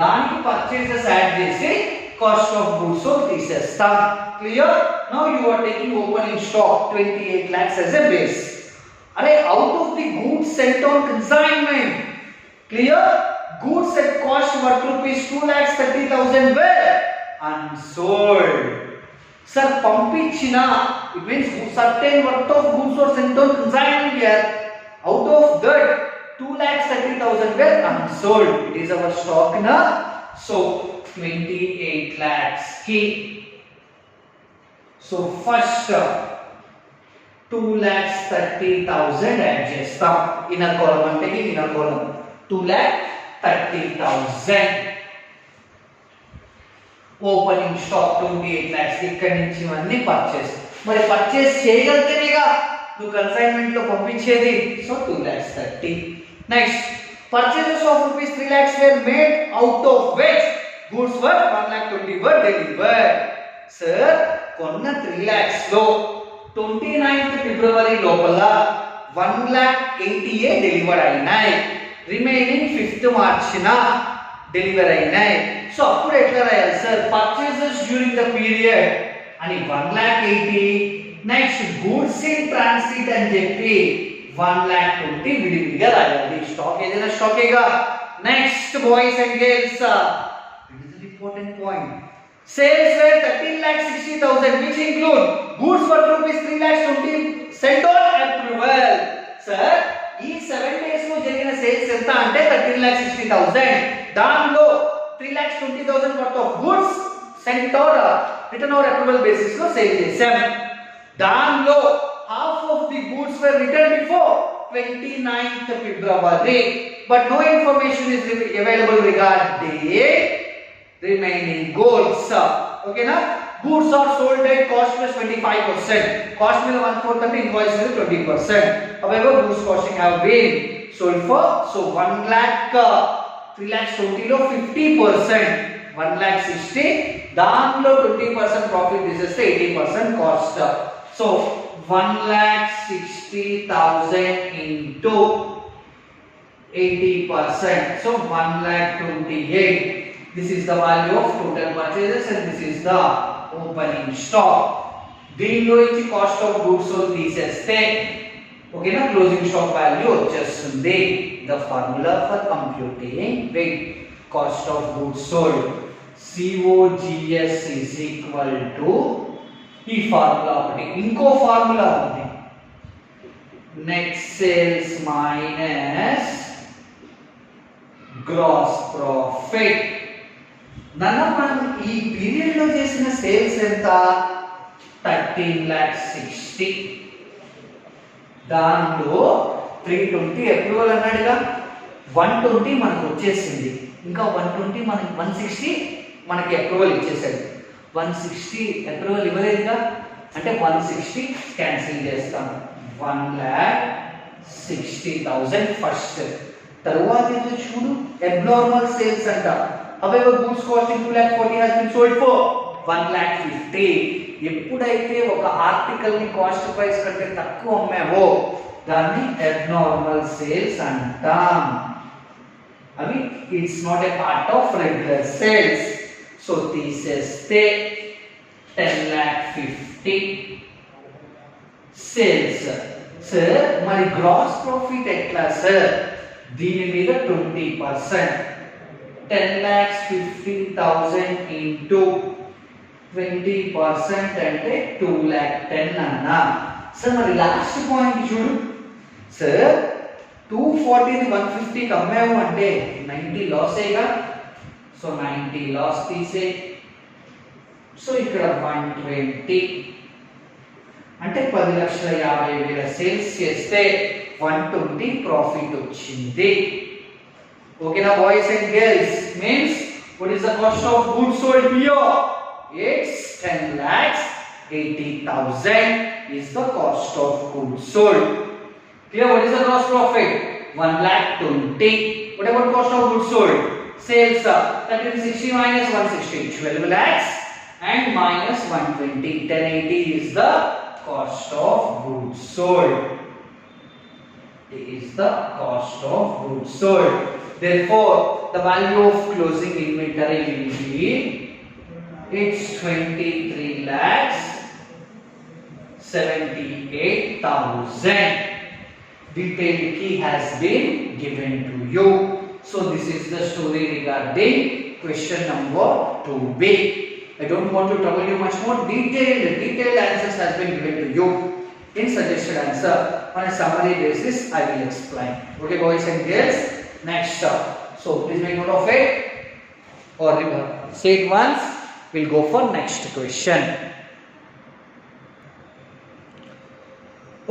దానికి పర్చేసెస్ యాడ్ చేసి కాస్ట్ ఆఫ్ గూడ్స్ సోల్డ్ తీసేస్తాం. Clear? Now you are taking opening stock 28 lakhs as a base. అరే out of the goods sent on consignment, clear, goods at cost worth rupees 2,30,000 were unsold. Sir, పంపించిన, it means certain worth of goods were sent on consignment here. Out of that 2,30,000 were unsold. It is our stock na. So 28 lakhs ki. So first 2,30,000 add చేస్తాం. Inner column అంటే inner column 2,30,000. Opening stock 28 lakhs. ఇక్కడ నుంచి ఇవన్నీ purchase. మరి purchase చేయగలిగితేనేగా నువ్వు consignment లో పంపించేది. So 2,30,000. Next purchases of rupees 3 lakhs were made out of which goods worth 1,20,000 were delivered. Sir, కొన్న 3 lakhs లో 29th February లోపల 1,80,000 డెలివర్ అయినాయి. రిమైనింగ్ 5th March న డెలివర్ అయినాయి. సో అప్పుడు ఎట్లా రాయాలి sir? Purchases during the period అని 1,80,000. నెక్స్ట్ గూడ్స్ ఇన్ ట్రాన్సిట్ అని చెప్పి 1,20,000 విడివిడిగా రాయాలి. స్టాక్ ఏదైనా స్టాకేగా. Next boys and girls, it is important point. Sales were 13,60,000 which include goods worth rupees 3,20,000 sent on approval. Sir ఈ 7 days లో జరిగిన సేల్స్ ఎంత అంటే 13,60,000. దానిలో 3,20,000 worth of goods sent or written or approval basis లో sale చేశాం. దానిలో half of the goods were returned before 29th February, but no information is available regarding remaining goods. Okay na? Goods are sold at cost plus 25%. Cost means 1/4 and invoice means 20%. However, goods costing have been sold for 1 lakh 3,20,000 లో 50%, 1,60,000. దానిలో 20% profit. This is the 80% cost. So 1,60,000 into 80%. So 1,28,000. This is the value of total purchases and this is the opening stock. దీనిలో ఇచ్చి cost of goods తీసేస్తే ఓకేనా closing stock value వచ్చేస్తుంది. The formula for computing weight cost of goods sold COGS is equal to ఈ formula ఒకటి. ఇంకో formula ఉంది, net sales minus gross profit. మనం ఈ పీరియడ్ లో చేసిన సేల్స్ ఎంత? 13,60,000. దాంట్లో 320 అప్రూవల్ అన్నాడుగా, 120 మనకు వచ్చేసింది. ఇంకా 120 మనకి 160 మనకి అప్రూవల్ ఇచ్చేసాడు. 160 అప్రూవల్ ఇవ్వలేదుగా, అంటే 160 క్యాన్సిల్ చేస్తాం. 1,60,000 ఫస్ట్. తరువాత ఏదో చూడు, అబ్నార్మల్ సేల్స్ అంట. However, goods costing 2,40,000 has been sold for 1,50,000. ఎప్పుడైతే ఒక ఆర్టికల్ ని కాస్ట్ ప్రైస్ కంటే తక్కువ అమ్మావో దాన్ని అబ్నార్మల్ సేల్స్ అంటాం. అవి it's not a part of regular sales. So తీసేస్తే 10,50,000 సేల్స్. సార్ మరి గ్రాస్ ప్రాఫిట్ ఎట్లా సార్? దీని మీద 20%. 10,50,000 into 20% అంటే 2,10,000 అన్నా. సార్ మరి లాస్ట్ పాయింట్ చూడు సార్, 240 150 అమ్మాము అంటే 90 లాస్ అయ్యగా. సో 90 లాస్ తీసే. సో ఇక్కడ 120 అంటే 10,50,000 సేల్స్ చేస్తే 120 ప్రాఫిట్ వచ్చింది. Okay now boys and girls, means what is the cost of goods sold here? It's 10,80,000 is the cost of goods sold. Here what is the gross profit? 1,20,000. What about cost of goods sold? Sales 1360 minus 160, 12 lakhs and minus 120, 1080 is the cost of goods sold. It is the cost of goods sold. Therefore, the value of closing inventory will be it's 23,78,000. Detailed key has been given to you. So this is the story regarding question number 2B. I don't want to trouble you much more. Detailed answers has been given to you in suggested answer. On a summary basis, I will explain. Okay, boys and girls. Next up. So please make note of it or say it once. We'll go for next question.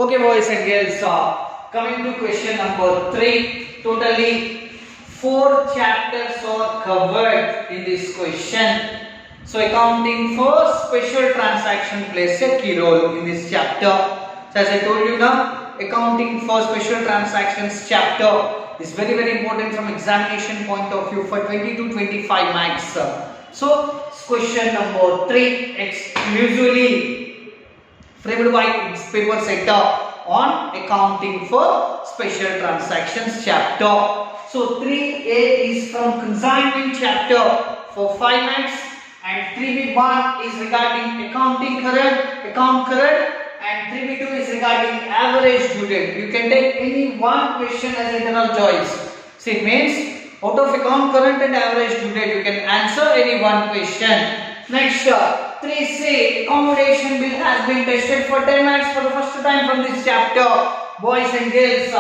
Okay, boys and girls, coming to question number 3. Totally 4 chapters are covered in this question. So accounting for special transaction plays a key role in this chapter. So as I told you now, accounting for special transactions chapter is very important from examination point of view for 20 to 25 marks. So question number 3 exclusively framed by its paper setter on accounting for special transactions chapter. So 3A is from consignment chapter for 5 marks, and 3B1 is regarding accounting current, and 3B2 is regarding average due date. You can take any one question as internal choice. So it means out of account current and average due date you can answer any one question. Next 3C accommodation bill has been tested for 10 marks for the first time from this chapter, boys and girls.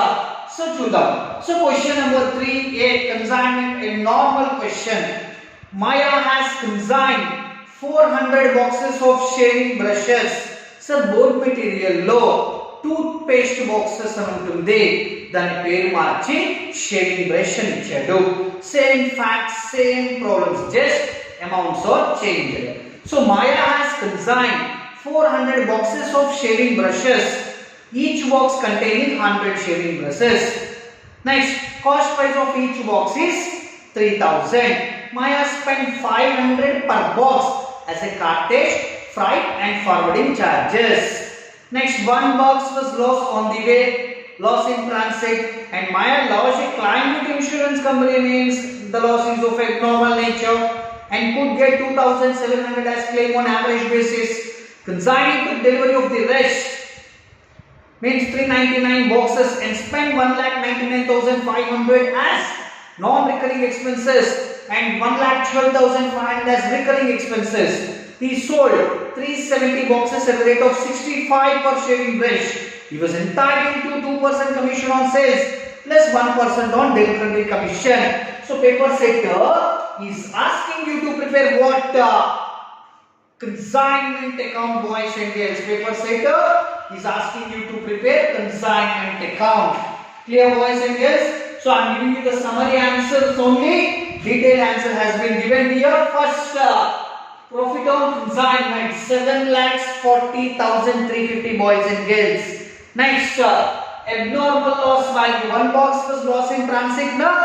So చూద్దాం. So question number 3A consignment, a normal question. Maya has consigned 400 boxes of shaving brushes. So board material లో tooth paste boxes అని ఉంటుంది, దాని పేరు మార్చి shaving brush అని ఇచ్చాడు. Same facts, same problems, just amounts are changed. So Maya has consigned 400 boxes of shaving brushes, each box containing 100 shaving brushes. Next, cost price of each box is 3000. Maya spent 500 per box as a cartage, freight and forwarding charges. Next, one box was lost on the way, loss in transit, and Maya lodged a claim with insurance company, means the loss is of abnormal nature, and could get 2700 as claim on average basis. Consigning the delivery of the rest means 399 boxes and spend 1,99,500 as non-recurring expenses and 1,12,500 as recurring expenses. He sold 370 boxes at the rate of 65 per shaving brush. He was entitled to 2% commission on sales plus 1% on delivery commission. So paper setter is asking you to prepare what? Consignment account, boys and girls. Paper setter is asking you to prepare consignment account. Clear, boys and girls? So I am giving you the summary answers only. Detailed answer has been given here. First, profit on consignment 7,40,350, boys and girls. Next, abnormal loss value. One box was lost in transit. Now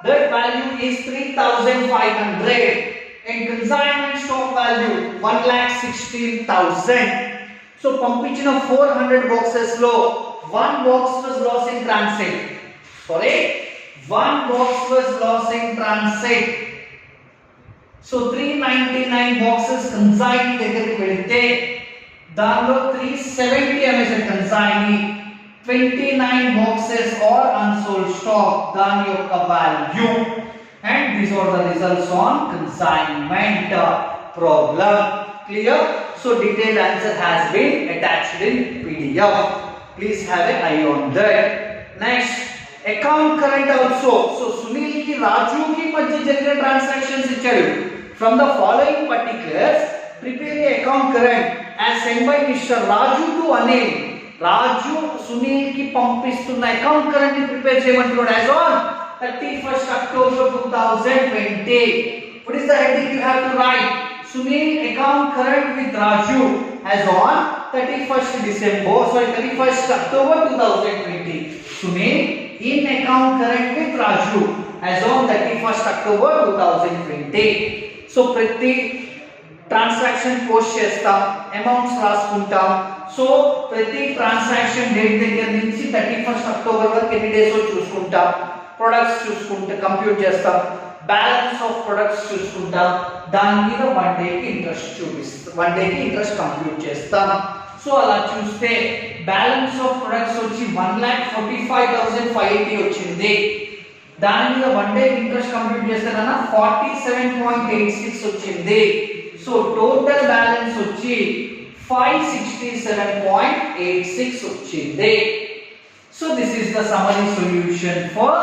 that value is 3,500. And consignment stock value 1,16,000. So పంపించిన 400 boxes లో one box was lost in transit. Sorry, one box was lost in transit. So 399 boxes consignee దగ్గరికి వెళ్తే దానిలో 370 అమ్మేసారు consignee, 29 boxes or unsold stock, దాని యొక్క value. And these are the results on consignment problem. Clear? So detailed answer has been attached in PDF. Please have an eye on that. Next, account current also. So Sunil ki Raju ki madhya jarigina transactions ichcharu. From the following particulars, prepare a account current as sent by Mr. Raju to Anil. Raju Sunil ki పంపిస్తున్న account current ని prepare చేయమంటున్నాడు as on 31st October 2020. What is the heading you have to write? Sunil account current with Raju as on 31st October 2020. Sunil in account current with Raju as on 31st October 2020. So ప్రతి transaction post చేస్తాం, amounts రాసుకుంటాం. So ప్రతి transaction date దగ్గర నుంచి 31st October వరకు ఎన్ని days చూసుకుంటాం, products చూసుకుంటే కంప్యూట్ చేస్తాం, బ్యాలెన్స్ ఆఫ్ ప్రొడక్ట్స్ చూసుకుంటాం, దాని మీద 1 డేకి ఇంట్రెస్ట్ చూపిస్తాం, 1 డేకి ఇంట్రెస్ట్ కంప్యూట్ చేస్తాం. సో అలా చూస్తే బ్యాలెన్స్ ఆఫ్ ప్రొడక్ట్స్ వచ్చి 1,45,580 వచ్చింది. దాని మీద 1 డే ఇంట్రెస్ట్ కంప్యూట్ చేస్తారన్న 47.86 వచ్చింది. సో టోటల్ బ్యాలెన్స్ వచ్చి 567.86 వచ్చింది. So this is the summary solution for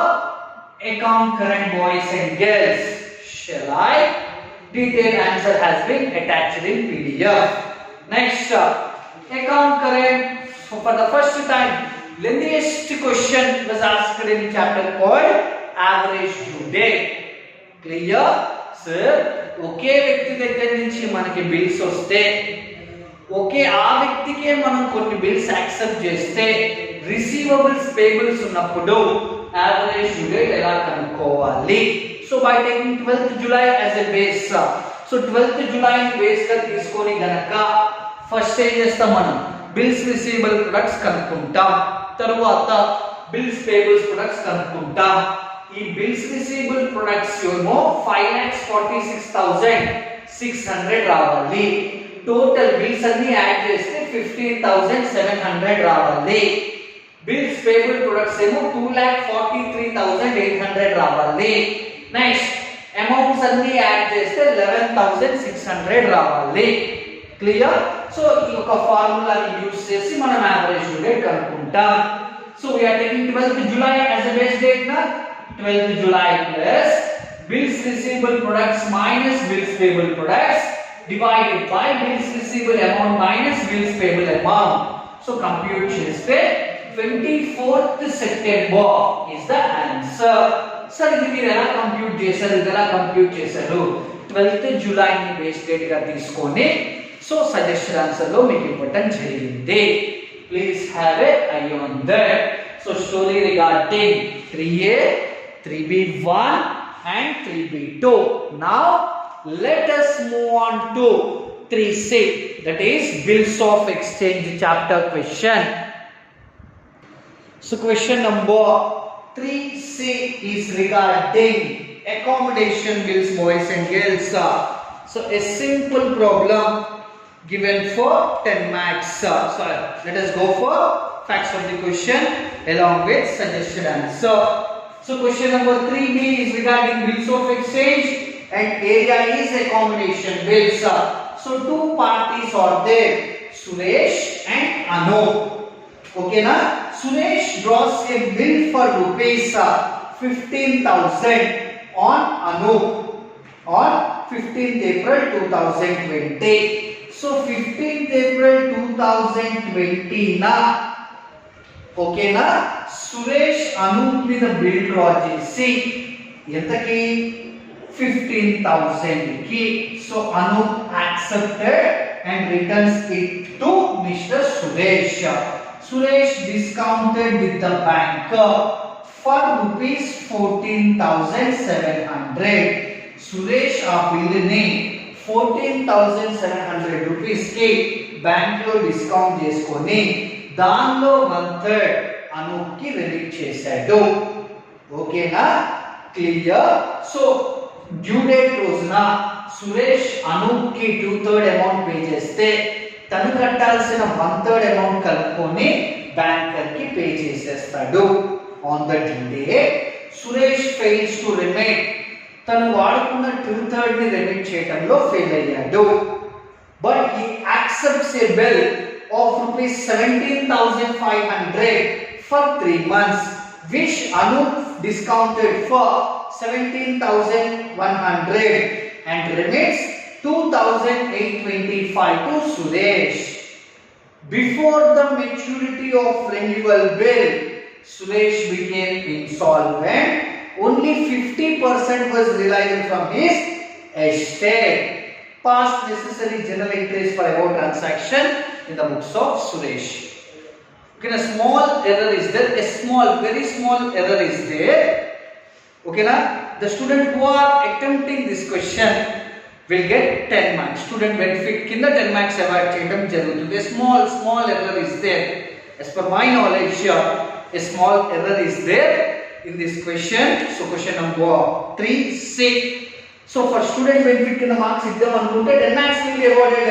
account current, boys and girls. Shall I? Detailed answer has been attached in PDF. Next, account current So for the first time, lengthiest question was asked in chapter called average due date. Clear? Sir, ఒకే వ్యక్తి దగ్గర నుంచి మనకి bills వస్తే okay ఆ వ్యక్తికే మనం కొన్ని bills accept చేస్తే receivables payables ఉన్నప్పుడు యావరేజ్ డ్యూ డేట్ ఎలా కనుక్కోవాలి. So by taking 12th July as a base, so 12th July ని బేస్ గా తీసుకొని గనక ఫస్ట్ ఏం చేస్తాం మనం బిల్స్ రిసీవబుల్ ప్రొడక్ట్స్ కనుక్కుంటాం, తరువాత బిల్స్ పేబుల్స్ ప్రొడక్ట్స్ కనుక్కుంటాం. ఈ బిల్స్ రిసీవబుల్ ప్రొడక్ట్స్ ఏమో 5,46,600 రావాలి. టోటల్ బిల్స్ అన్ని యాడ్ చేస్తే 15,700 రావాలి. బిల్స్ పేబుల్ ప్రొడక్ట్స్ ఏమో 2,43,800 రావాలి. నెక్స్ట్ అమౌంట్స్ అన్ని యాడ్ చేస్తే 11,600 రావాలి. క్లియర్? సో ఈ ఒక ఫార్ములాని యూస్ చేసి మనం యావరేజ్ డ్యూ డేట్ కనుక్కుంటాం. So we are taking 12th July as a base date na. 12th July plus bills receivable products minus bills payable products divided by bills receivable amount minus bills payable amount. So compute cheste 24th September is the answer. Sir ఇది మీరు ఎలా compute చేశారు, ఇది ఎలా compute చేశారు? 12th July ని base date గా తీసుకొని సో సజెస్టెడ్ ఆన్సర్ లో మీకు ఇవ్వటం జరిగింది. Please have A I on that. So story regarding 3A, 3B1 and 3B2. Now let us move on to 3C, that is bills of exchange chapter question. So question number 3C is regarding accommodation bills, boys and girls. So a simple problem given for 10 marks. So let us go for facts of the question along with suggested answer. So question number 3B is regarding bills of exchange and area is accommodation bills. So two parties are there, Suresh and Anu. Okay na? Suresh draws a bill for rupees 15,000 on Anu on 15th April 2020. So 15th April 2020 na okay na Suresh Anu మీద bill draw చేసి ఎంతకి 15,000 కి. So Anu accepted and returns it to Mr. Suresh. Suresh discounted with the banker for rupees 14,700. Suresh ఆ bill ని 14,700 rupees కి bank లో discount చేసుకొని దానిలో 1/3 అనుకి క్రెడిట్ చేశాడు. ఓకేనా? క్లియర్? సో డ్యూ డేట్ రోజున సురేష్ అనుకి 2/3 అమౌంట్ పే చేస్తే తను కట్టాల్సిన 1/3 అమౌంట్ కలుపుకొని బ్యాంకర్ కి పే చేసేస్తాడు. On the due day Suresh fails to remit, తను వాడుకున్న 2/3 ని రిమిట్ చేయడంలో ఫెయిల్ అయ్యాడు. But he accepts A bill of rupees 17,500 for 3 months, which Anu discounted for 17,100 and remits 2,825 to Suresh. Before the maturity of renewal bill, Suresh became insolvent. Only 50% was realized from his estate. Past necessary journal entries for about transaction in the books of Suresh. Okay, a small error is there, a small, very small error is there. Okay na? The student who are attempting this question will get 10 marks. Student benefit kinda 10 marks award cheyadam jarugutundi. A small error is there. As per my knowledge, a small error is there in this question. So question number 3C. So for student benefit kinda marks iddam anukunte 10 marks will be awarded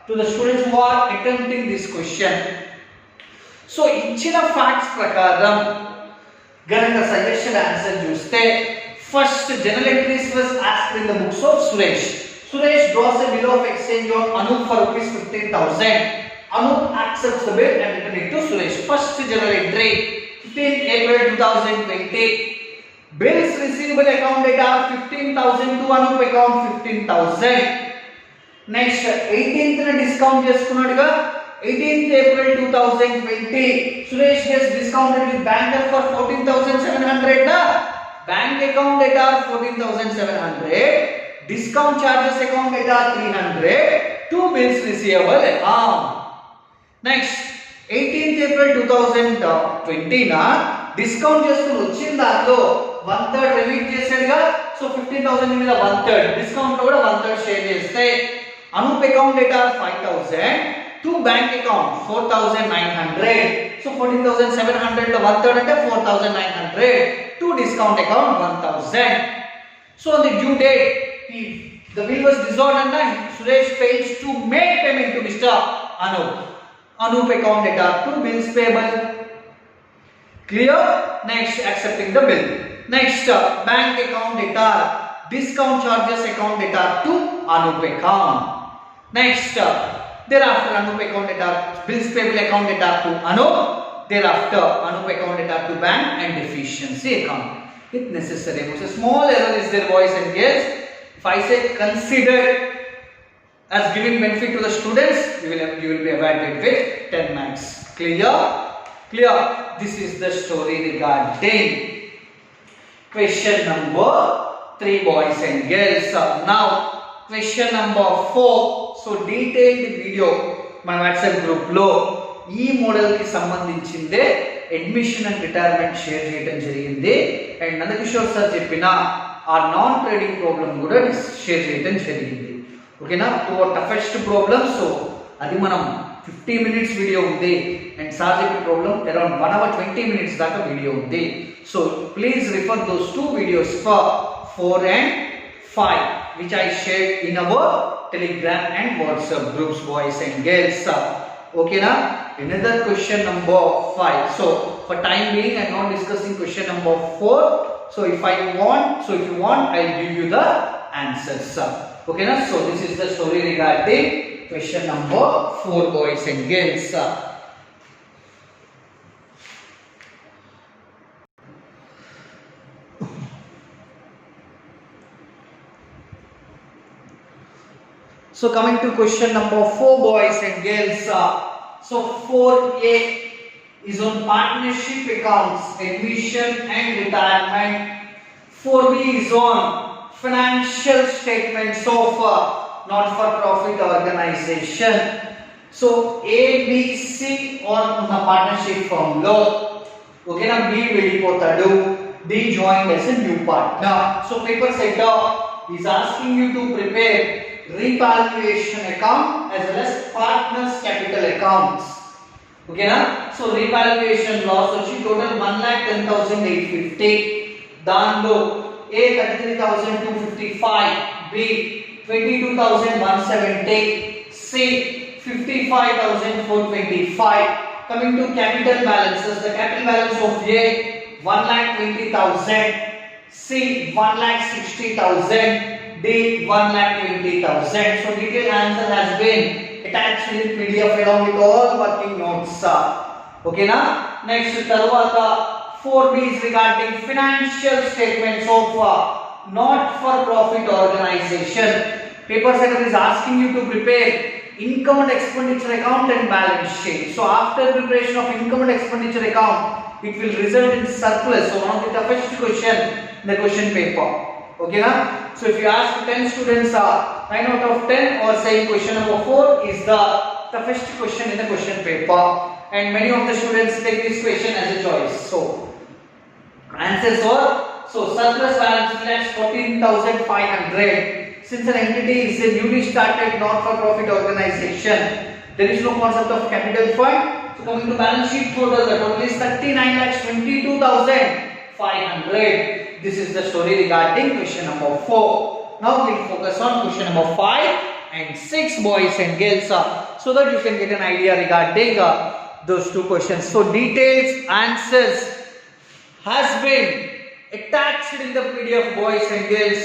to the students who are attempting this question. So ఇచ్చిన facts ప్రకారం గనక suggestion answer చూస్తే first general entries was asked in the books of Suresh. Suresh draws a bill of exchange on Anu for rupees 15,000. Anu accepts the bill and returns it to Suresh. First journal entry 15 April 2020. Bills receivable account data 15,000 to Anu account 15,000. Next 18th న discount చేసుకున్నాడుగా 18th April 2020. Suresh gets discounted with banker for 14,700. Bank account data 14,700. Discount charges account data 300. Two bills receivable account. Next, 18th April 2020 na discount చేసుకుని వచ్చిన దాంట్లో 1/3 remit చేశాడుగా. So 15,000 మీద 1/3 discount లో కూడా 1/3 share చేస్తే Anoop account డేటా 5,000 to bank account 4,900. So 14,700 లో 1/3 అంటే 4,900 to discount account 1,000. So on the due date the bill was dissolved and Suresh fails to make payment to Mr. Anup account data to bills payable. Clear? Next, accepting the bill. Next, bank account data, discount charges account data to Anup account. Next, thereafter Anup account data, bills payable account data to Anup. Thereafter Anup account data to bank and deficiency account. If necessary, so small error is there, boys and girls. If I say consider as giving benefit to the students, you will be awarded with 10 marks. Clear? Clear. This is the story regarding question number 3, boys and girls. Now question number 4. So detailed video my WhatsApp group లో ఈ model కి సంబంధించిందే admission and retirement share చేయడం జరిగింది. And Nandakishore sir చెప్పిన ఆ non trading problem కూడా share చేయడం జరిగింది. ఓకేనా? Two toughest problem. సో అది మనం 50 minutes వీడియో ఉంది అండ్ సార్ చెప్పిన ప్రాబ్లం అరౌండ్ 1 hour 20 minutes దాకా వీడియో ఉంది. So please refer those 2 videos for 4 and 5 which I shared in our Telegram and WhatsApp groups, boys and girls. Okay na? Another question number 5. So for time being I am not discussing question number 4. So if you want I'll give you the answers. Okay na? So this is the story regarding question number 4, boys and girls. So coming to question number 4, boys and girls. So 4A is on partnership accounts, admission and retirement. 4B is on financial statements of not-for-profit organization. So A, B, C on the partnership firm lo. Okay na? B velipotadu. D joined as a new partner. So paper setter is asking you to prepare revaluation account as well as partners capital accounts. Okay na? So revaluation loss వచ్చి total 1,10,850. దానిలో A 33,255, B 22,170, C 55,425. Coming to capital balances, the capital balance of A 1,20,000, C 1,60,000, D 1,20,000. So detailed answer has been attached in PDF along with all working notes. Okay na? Next tarvata 4B is regarding financial statements of not-for-profit organization. Paper setter is asking you to prepare income and expenditure account and balance sheet. So after preparation of income and expenditure account, it will result in surplus. So one of the toughest question in the question paper. Okay na? So if you ask 10 students, 9 out of 10 or saying question number 4 is the toughest question in the question paper, and many of the students take this question as a choice. So answers are, so surplus balance reflects 14,500. Since an entity is a newly started not-for-profit organization, there is no concept of capital fund. So coming to balance sheet total, the total is 39,22,500. This is the story regarding question number 4. Now we will focus on question number 5 and 6, boys and girls, so that you can get an idea regarding those two questions. So details, answers has been attached in the PDF, boys and girls.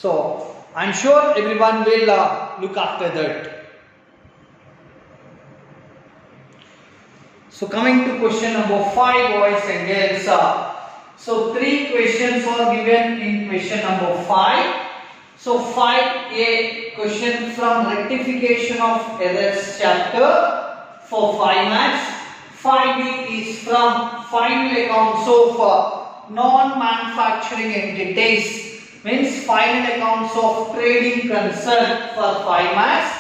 So I'm sure everyone will look after that. So coming to question number 5, boys and girls. So 3 questions are given in question number 5. So find a question from rectification of errors chapter for 5 marks. 5B is from final accounts of non-manufacturing entities, means final accounts of trading concern for 5 marks.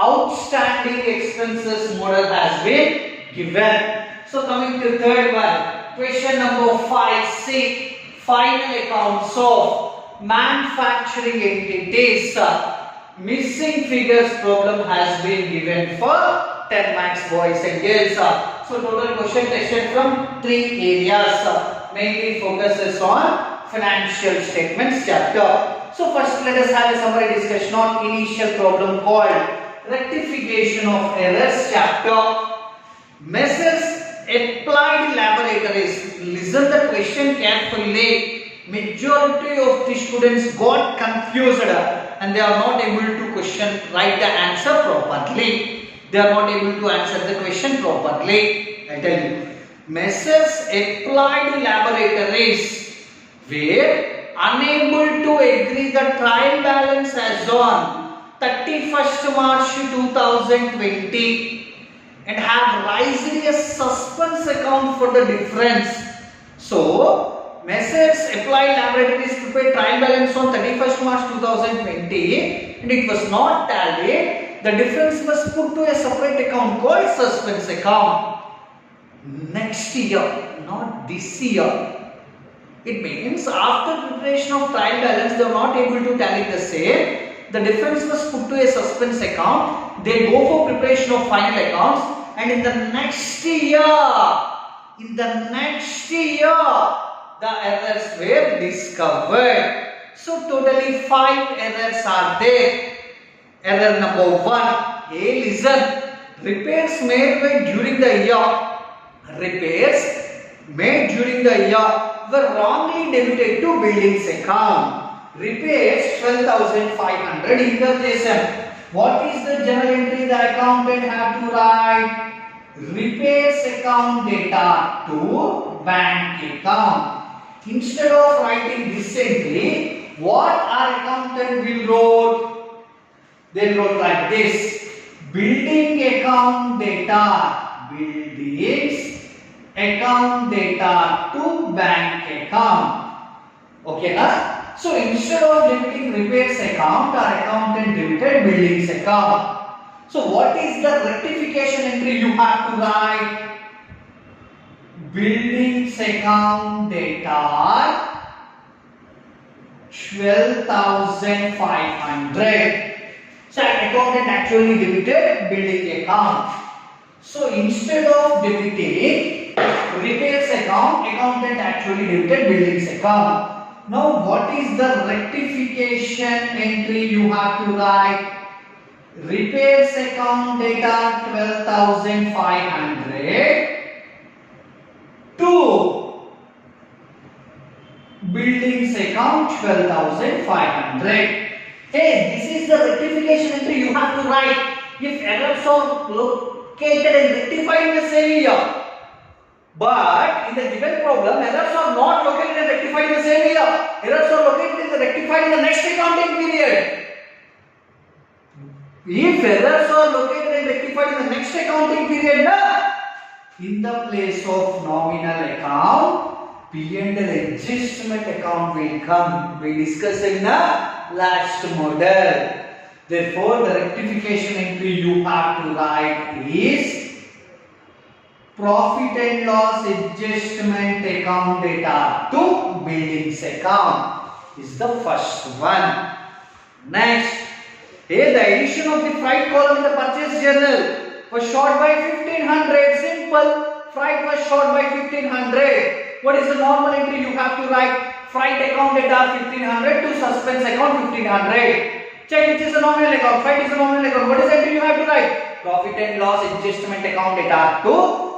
Outstanding expenses model has been given. So coming to third one, question number 5C, final accounts of manufacturing entities. Missing figures problem has been given for 10 marks, boys and girls. So total question tested from 3 areas, mainly focuses on financial statements chapter. So first let us have a summary discussion on initial problem called rectification of errors chapter. Messrs applied laboratories, listen the question carefully. Majority of the students got confused and they are not able to write the answer properly. They are not able to answer the question properly. I tell you, Messrs applied laboratories were unable to agree the trial balance as on 31st March 2020 and have raised a suspense account for the difference. So Messrs applied laboratories prepared trial balance on 31st March 2020 and it was not tallied. The difference was put to a separate account called suspense account. Next year, not this year. It means after preparation of trial balance, they are not able to tally the same. The difference was put to a suspense account. They go for preparation of final accounts, and in the next year, the errors were discovered. So totally 5 errors are there. Error number 1. Listen. Repairs made during the year were wrongly debited to buildings account. Repairs 12,500 incurred. What is the journal entry the accountant have to write? Repairs account data to bank account. Instead of writing this entry, what our accountant will wrote? They wrote like this: building account data, buildings account data to bank account. Okay, na? So instead of debiting repairs account, our accountant debited buildings account. So what is the rectification entry you have to write? Buildings account data 12,500. So accountant actually debited building account. So instead of debiting repairs account, accountant actually debited buildings account. Now what is the rectification entry you have to write? Repairs account data 12,500 to buildings account 12,500. Hey, this is the rectification entry you have to write if errors are located and rectified in the same year. But in the given problem, errors are not located and rectified in the same year. Errors are located and rectified in the next accounting period. If errors are located and rectified in the next accounting period, in the place of nominal account, P&L adjustment account will come. We discussed in the last model. Therefore, the rectification entry you have to write is profit and loss adjustment account data to buildings account is the first one. Next, here the addition of the freight column in the purchase journal was short by 1500. Simple. Freight was short by 1500. What is the normal entry you have to write? Freight account data 1500 to suspense account 1500. Check which is the nominal account. Freight is the nominal account. What is the entry you have to write? Profit and loss adjustment account data to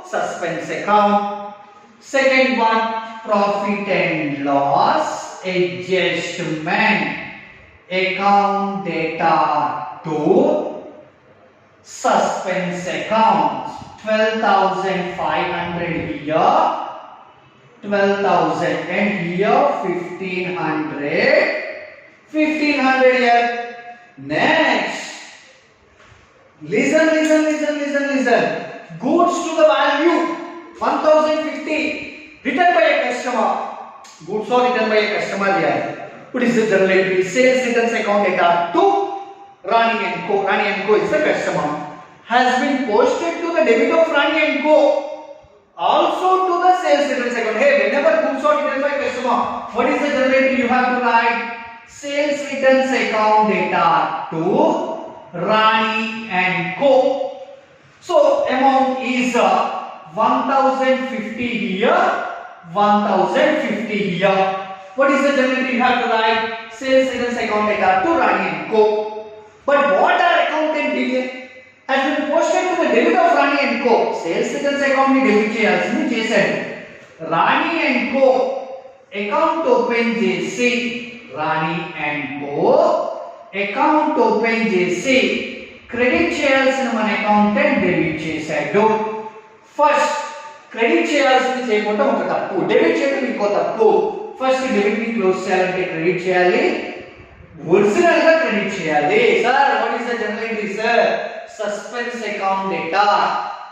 suspense account. Second one, profit and loss adjustment account data to suspense account. 12,500 here, 12,000 and here 1500 1500 here. Next, listen. Goods to the value 1050 written by a customer. Goods are written by a customer here. What is the journal entry? Sales returns account data to Rani and Co. Rani and Co is the customer. Has been posted to the debit of Rani and Co. Also to the sales returns account. Hey, whenever goods are written by customer, what is the journal entry? You have to write sales returns account data to Rani and Co. So amount is 1050 here, 1050 here. What is the journal entry? You have to write sales returns account data to Rani and Co. But what our accountant did has been posted to the debit of Rani and Co. Sales returns account ni debit cheyalsindi chesadu. Rani and Co. account open JC. Rani and Co. account open JC. Credit cheyalsina మన accountant debit చేశాడు. First credit చేయాల్సింది చేయకుండా ఒక తప్పు, debit చేయడం ఇంకో తప్పు. First debit ని క్లోజ్ చేయాలంటే క్రెడిట్ చేయాలి, ఒరిజినల్ గా క్రెడిట్ చేయాలి. Sir what is the general entry sir? Suspense account data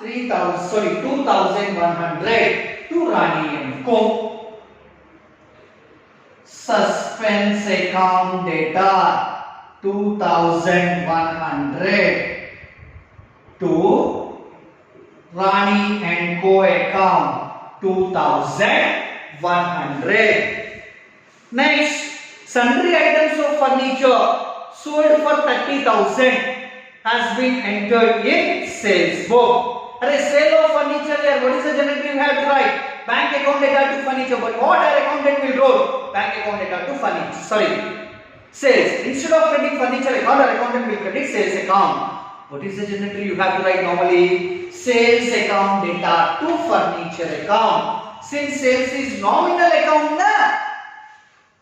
2100 to Rani and co. Suspense account data 2100 to Rani and Co account 2100. Next, sundry items of furniture sold for 30,000 has been entered in sales book. Sale of furniture there, what is the journal entry you have to write? Bank account data to furniture, but what our accountant will write? Bank account data to furniture. Sorry, sales. Instead of crediting furniture account, our accountant will credit sales account. What is the journal entry you have to write normally? Sales account data to furniture account. Since sales is nominal account, na?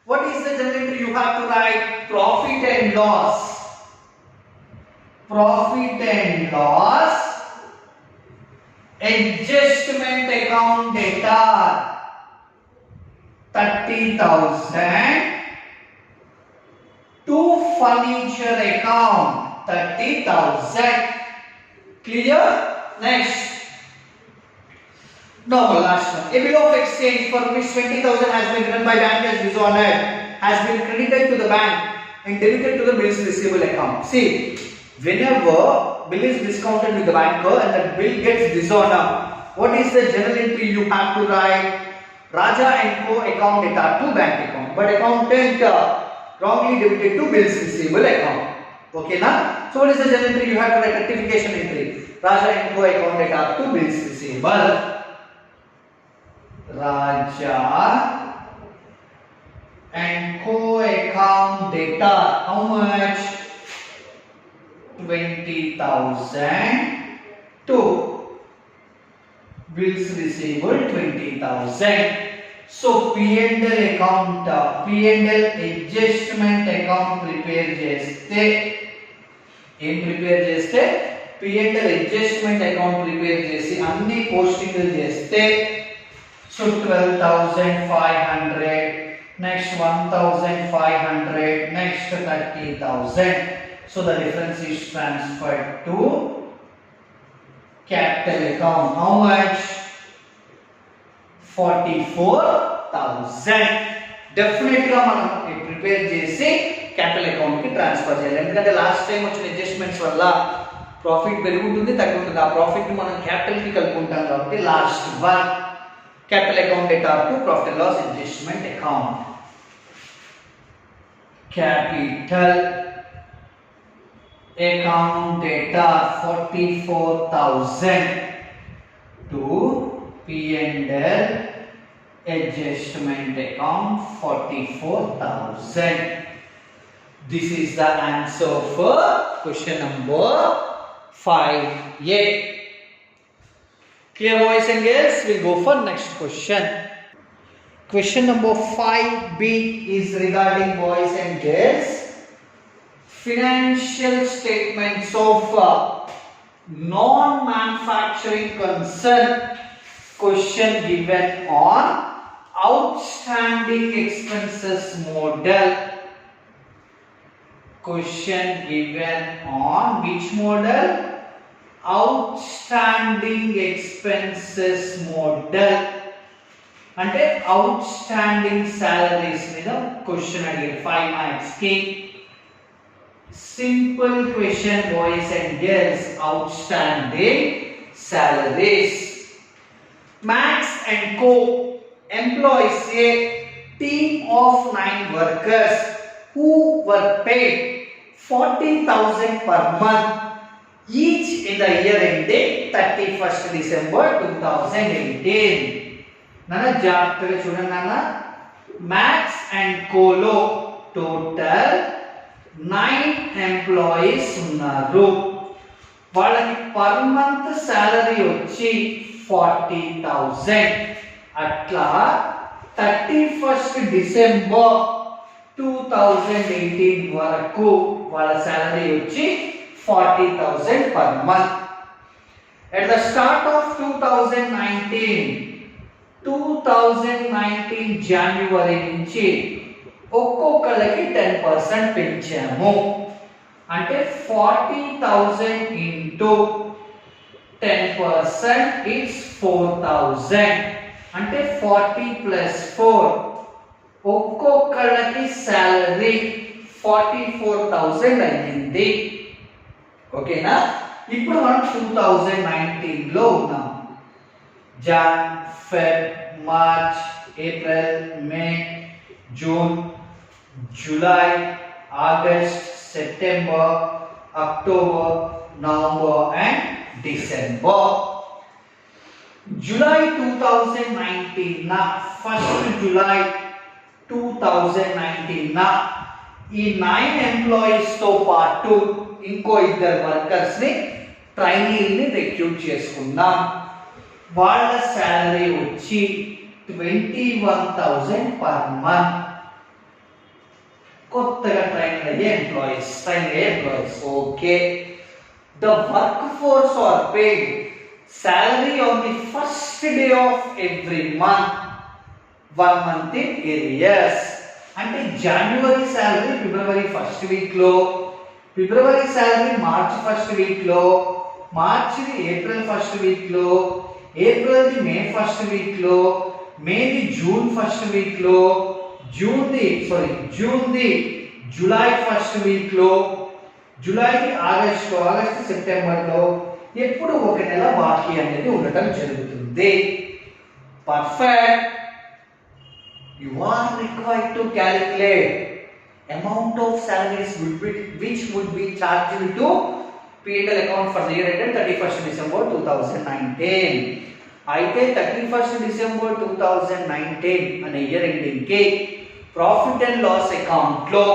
What is the journal entry you have to write? Profit and loss. Profit and loss. Adjustment account data 30,000 to furniture account 30,000. Clear? Next. No, last one. A bill of exchange for which 20,000 has been given by bank as dishonored has been credited to the bank and debited to the bills receivable account. See, whenever bill is discounted with the banker and the bill gets dishonored, what is the journal entry you have to write? Raja and Co account data to bank account, but accountant wrongly debited to bills receivable account. Okay na? So what is the journal entry you have to write? Rectification entry. Raja and Co account data to bills receivable. Raja and Co account data, how much? 20,000 to bills receivable 20,000. So P&L account, P&L adjustment account prepare cheste, em prepare cheste P&L adjustment account prepare chesi anni posting cheste. So 12,500, next 1,500, next 30,000. So the difference is transferred to capital account. How much? 44,000. Definitely మనం prepare చేసి capital account కి transfer చేయాలి. ఎందుకంటే last time వచ్చిన adjustments వల్ల profit పెరుగుతుంది తగ్గుతుంది. ఆ ప్రాఫిట్ ని మనం క్యాపిటల్ కి కలుపుకుంటాం కాబట్టి లాస్ట్ వన్ క్యాపిటల్ అకౌంట్ డేటా to profit loss adjustment account. Capital account data 44,000 to P&L adjustment account 44,000. This is the answer for question number 5A. Clear boys and girls? We'll go for next question. Question number 5B is regarding boys and girls. Financial statements of non-manufacturing concern. Question given on outstanding expenses model. question given on which model? Outstanding expenses model. అంటే outstanding salaries మీద question అడిగారు 5 marks కి. Simple question boys and girls. Outstanding salaries. Max and Co employs a team of 9 workers who were paid 40,000 per month each in the year ending 31st December 2018. నాన్న జాగ్రత్తగా చూడండి నాన్న. Max and కోలో total 9 employees ఉన్నారు. వాళ్ళకి per month salary వచ్చి 40,000. అట్లా 31st December 2018 వరకు వాళ్ళ సాలరీ వచ్చి 40,000 per month. At the start of 2019 జనవరి నుంచి ఒక్కొక్కరికి 10% పెంచాము. అంటే 40,000 into 10% is 4,000. అంటే 40 plus 4 ఒక్కొక్కరికి సాలరీ 44,000 అయింది. ఓకేనా? ఇప్పుడు మనం 2019 లో ఉన్నాం. Jan, Feb, March, April, May, June, July, August, September, October, November and December. July 2019 నా 1st జూలై 2019 నా ఈ 9 ఎంప్లాయీస్ తో పాటు ఇంకో 2 వర్కర్స్ ని ట్రైనీని రిక్రూట్ చేసుకున్నాం. వాళ్ళ సాలరీ వచ్చి 21,000 per month. కొత్తగా ట్రైన్ అయ్యే employees. Okay. The workforce are paid salary on the first day of every month. 1 month in arrears. అంటే జనవరి సాలరీ ఫిబ్రవరి 1st వీక్ లో, ఫిబ్రవరి సాలరీ మార్చ్ 1st వీక్ లో, మార్చి ఏప్రిల్ 1st వీక్ లో, April ది May 1st week లో, May ది June 1st week లో, June ది జూలై 1st వీక్ లో, జూలై ది ఆగస్ట్ లో, ఆగస్ట్ సెప్టెంబర్ లో ఎప్పుడు ఒక నెల బాకీ అనేది ఉండటం జరుగుతుంది. Perfect. You are required to calculate amount of salaries which would be charged to P&L account for the year ended 31st December 2019. అయితే 31st December 2019 అనే ఇయర్ ఎండింగ్ కి ప్రాఫిట్ అండ్ లాస్ అకౌంట్ లో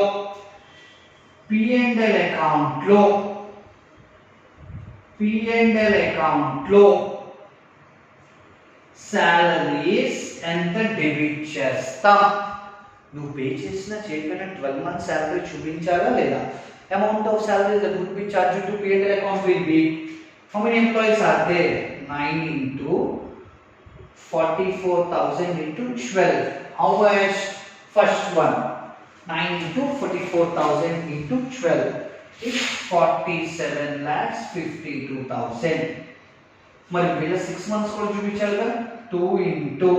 P&L అకౌంట్ లో salaries ఎంత debit చేస్తాం. నువ్వు pay చేసిన చేయకపోయిన 12 months salary చూపించాలా లేదా? Amount of salary that would be charged to P&L account will be, how many employees are there? 9 into 44,000 into 12. How much? First one 9 into 44,000 into 12 is 47,52,000. మరి వీళ్ళ 6 months కూడా చూపించాలి కదా. 2 into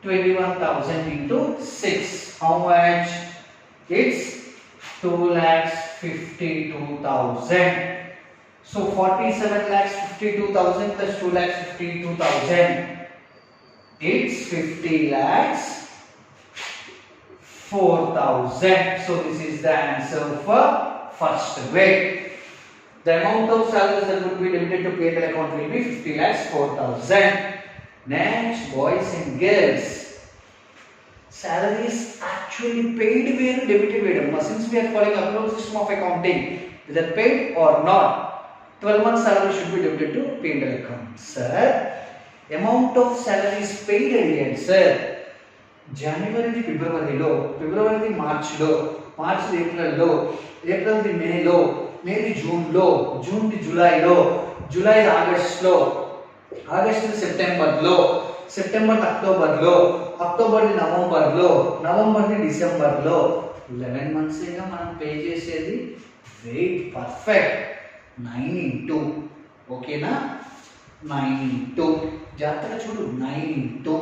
21,000 into 6. How much? It's 2,52,000. So 47,52,000 plus 2,52,000. It's 50,04,000. So this is the answer for first way. The amount of salaries that would be debited to P&L account will be 50,04,000. Next, boys and girls, salaries actually paid where debited where. Since we are following approach system of accounting, whether paid or not, 12 months salary should be debited to P&L account. Sir, amount of salaries paid again, sir. January to February lo, February to March lo, March to April lo, April to May lo, May to June lo, June to July lo, July to August lo, August to September lo, September to October lo, October to November lo, November to December lo, 11 months ఏగా మనం pay చేసేది. Wait perfect. 9 into ఓకేనా, 9 into జాగ్రత్తగా చూడు, 9 into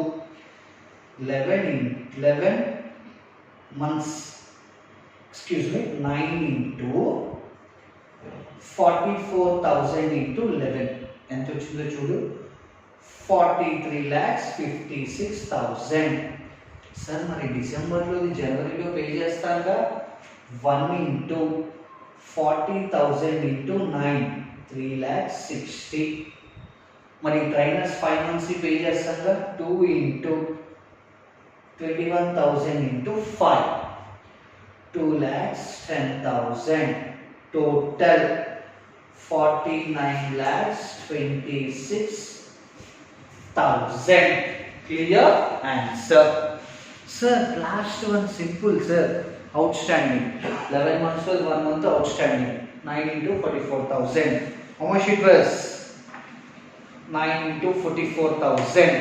11 months, excuse me, 9 into 44,000 into 11 ఎంత వచ్చిందో చూడు, 43,56,000. Sir మరి డిసెంబర్లో జనవరిలో పే చేస్తాగా, 1 into 40,000 into 9, 3,60,000. మరి trainers 5 months pay చేస్తాగా, 2 into 21,000 into 5, 2,10,000. Total 49,26,000. Clear answer. Sir, last one simple sir. Outstanding. 11 months was 1 month outstanding. 9 into 44,000. How much it was? 9 into 44,000.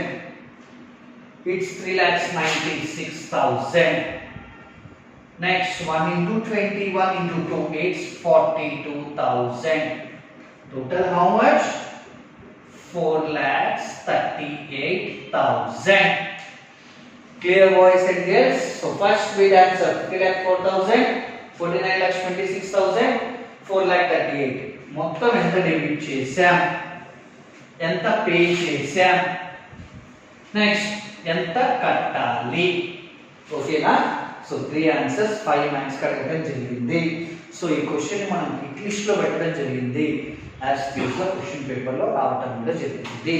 It's 3,96,000. Next 1 into 21 into 2, it's 42,000. Total how much? 4,38,000. Clear boys and girls? So first we answer 50,04,000, 49,26,000, 4,38,000. మొత్తం ఎంత debit చేశాం, ఎంత pay చేశాం, next ఎంత కట్టాలి. ఓకేనా? So 3 answers 5 marks కట్టడం జరిగింది. సో ఈ క్వశ్చన్ మనం హిట్ లిస్ట్ లో పెట్టడం జరిగింది. యాజ్ యూజువల్ క్వశ్చన్ పేపర్ లో రావటం కూడా జరిగింది.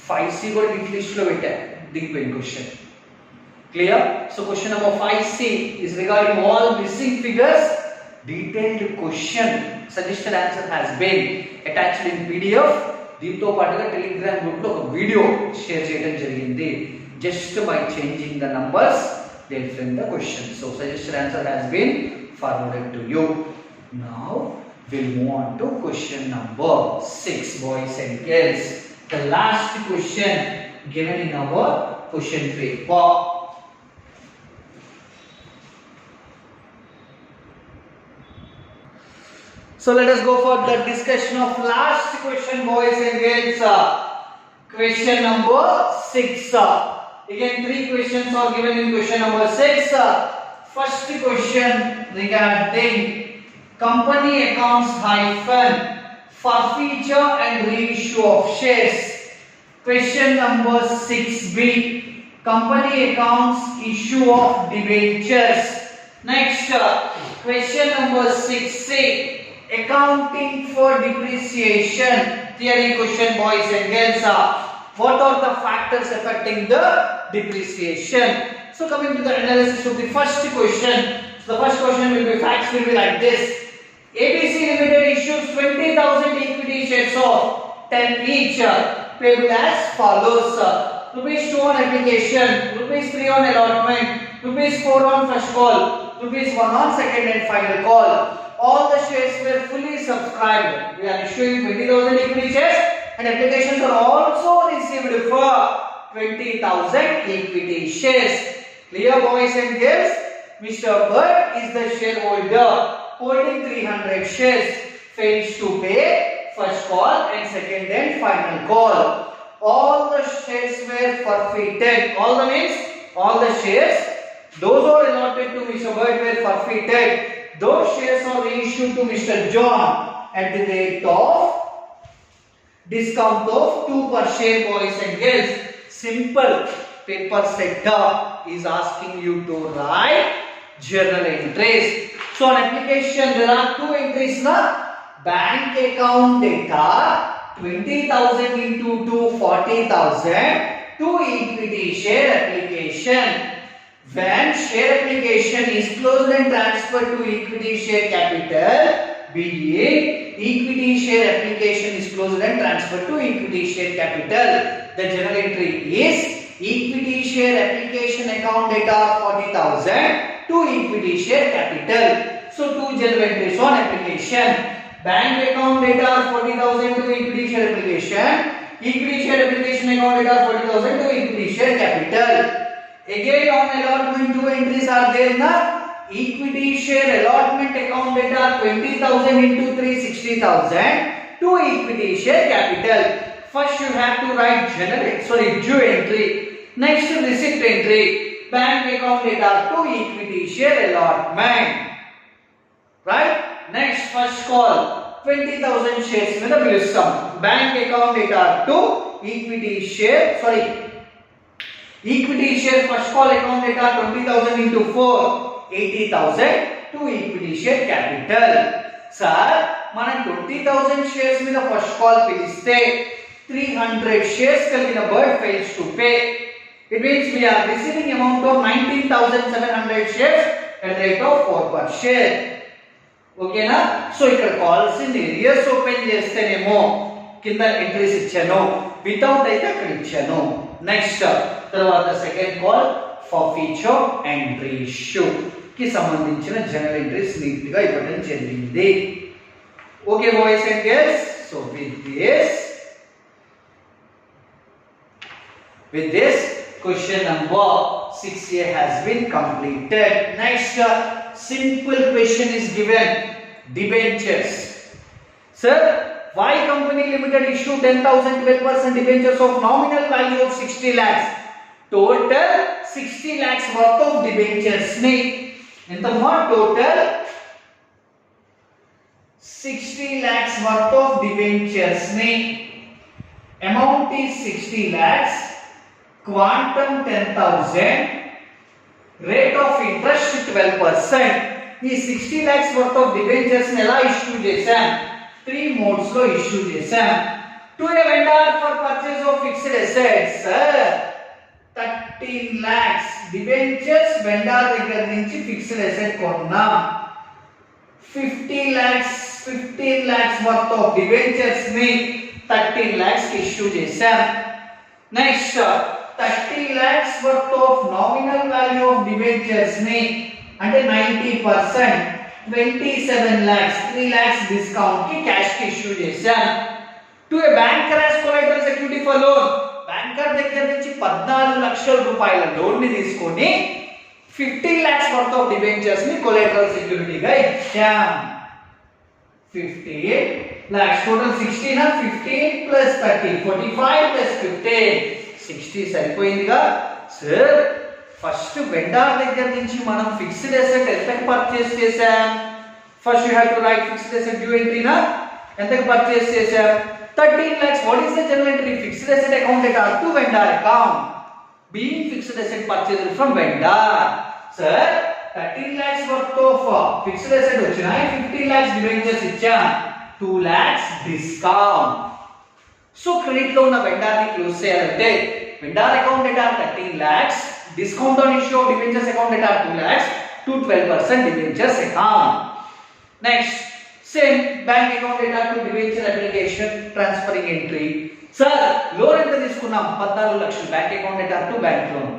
5C కూడా హిట్ లిస్ట్ లో పెట్టా, దిగిపోయిన question. Clear? So question number 5C is regarding all missing figures. Detailed question suggested answer has been attached in PDF. దీంతో పాటుగా టెలిగ్రామ్ గ్రూప్ లో ఒక వీడియో షేర్ చేయడం జరిగింది. Just by changing the numbers they'll frame the question. So suggested answer has been forwarded to you. Now we'll move on to question number 6, boys and girls. The last question given in our question paper. So let us go for the discussion of last question, boys and girls. Question number 6. Again 3 questions are given in question number 6. First question regarding company accounts hyphen forfeiture and reissue of shares. Question number 6B, company accounts issue of debentures. Next question number 6C, accounting for depreciation. Theory question, boys and girls. What are the factors affecting the depreciation? So coming to the analysis of the first question. So the first question will be, facts will be like this. ABC Limited issues 20,000 equity shares of 10 each, payable as follows. Rupees 2 on application, rupees 3 on allotment, rupees 4 on first call, rupees 1 on second and final call. All the shares were fully subscribed. We are issuing 20,000 equity shares and applications are also received for 20,000 equity shares. Clear, boys and girls? Mr. Bhatt is the shareholder holding 300 shares, fails to pay first call and second and final call. All the shares were forfeited. All the means, all the shares, those who are allotted to Mr. Bhatt were forfeited. Those shares are reissued to Mr. John at the rate of discount of 2 per share, boys and girls. Simple paper setup is asking you to write journal entries. So on application there are 2 entries na. Bank account data 20,000 into 2, 40,000 to equity share application. When share application is closed and transferred to equity share capital, be it equity share application is closed and transferred to equity share capital, the journal entry is equity share application account data 40,000 to equity share capital. So 2 journal entries on application. Bank account data 40,000 to equity share application, equity share application account data 40,000 to equity share capital. Again on allotment 2 entries are there na. equity share allotment account data 20,000 into 3 60,000 to equity share capital. First you have to write due entry. Next receipt entry. Bank account data to equity share allotment. Right? Next first call 20,000 shares में bill sum. Bank account data to equity share first call account data 20,000 into 4 80,000 to equity share capital. Sir, మనం 20,000 shares మీద first call పిలిస్తే 300 shares కలిగిన bird fails to pay. It means we are receiving amount of 19,700 shares at the rate of 4 per share. Okay na? So ఇక్కడ calls in areas open చేస్తేనేమో కింద entries ఇచ్చాను, without అయితే అక్కడ ఇచ్చాను. నెక్స్ట్ తర్వాత సెకండ్ కాల్ ఫర్ఫీచర్ అండ్ రేషియో కి సంబంధించిన జనరల్ ఎంట్రీస్ నీట్ గా ఇవ్వడం జరిగింది. Okay boys and girls, so with this question number 6A has been completed. Next simple question is given. Debentures. Sir, Y company limited issued 10,000 12% debentures of nominal value of 60 lakhs. Total 60 lakhs worth of debentures ni enta more total 60 lakhs worth of debentures ni amount is 60 lakhs, quantum 10,000, rate of interest 12%. ఈ 60 lakhs worth of debentures ని ఎలా issue చేశాం? 3 modes లో issue చేశాం. To a vendor for purchase of fixed assets, 13 lakhs debentures vendor దగ్గర నుంచి fixed asset కొన్నాం. 15 lakhs worth of debentures ని 13 lakhs కి ఇష్యూ చేశాం. Next 30 lakhs worth of nominal value of debentures ని అంటే 90% 27 lakhs 3 lakhs discount కి cash కి ఇష్యూ చేశాం. To a banker as collateral security for loan, banker దగ్గర నుంచి 14 లక్షల రూపాయల లోన్ ని తీసుకొని 15 lakhs worth of debentures ని collateral security గా ఇచ్చాం. 15 lakhs total 16 na 15 plus 30 45 plus 15 60 సరిపోయిందిగా. Sir first vendor దగ్గర నుంచి మనం ఫిక్స్డ్ అసెట్ ఎంతకి పర్చేస్ చేసాం? First you have to right fixed asset due entry నా ఎంతకి పర్చేస్ చేసాం? 13 lakhs. What is the general entry? Fixed asset account డేటా to vendor account being fixed asset purchased from vendor. Sir 13 lakhs worth of fixed asset వచ్చినాయి, 15 lakhs debentures ఇచ్చాం, 2 lakhs discount. So credit లో ఉన్న vendor ని close చేయాలంటే vendor account data 13 lakhs, discount on issue of debentures account data 2 lakhs to 12% debentures account. Next, same bank account data to debenture application transferring entry. Sir, loan enta తీసుకున్నాం 14 లక్షలు, bank account data to bank loan.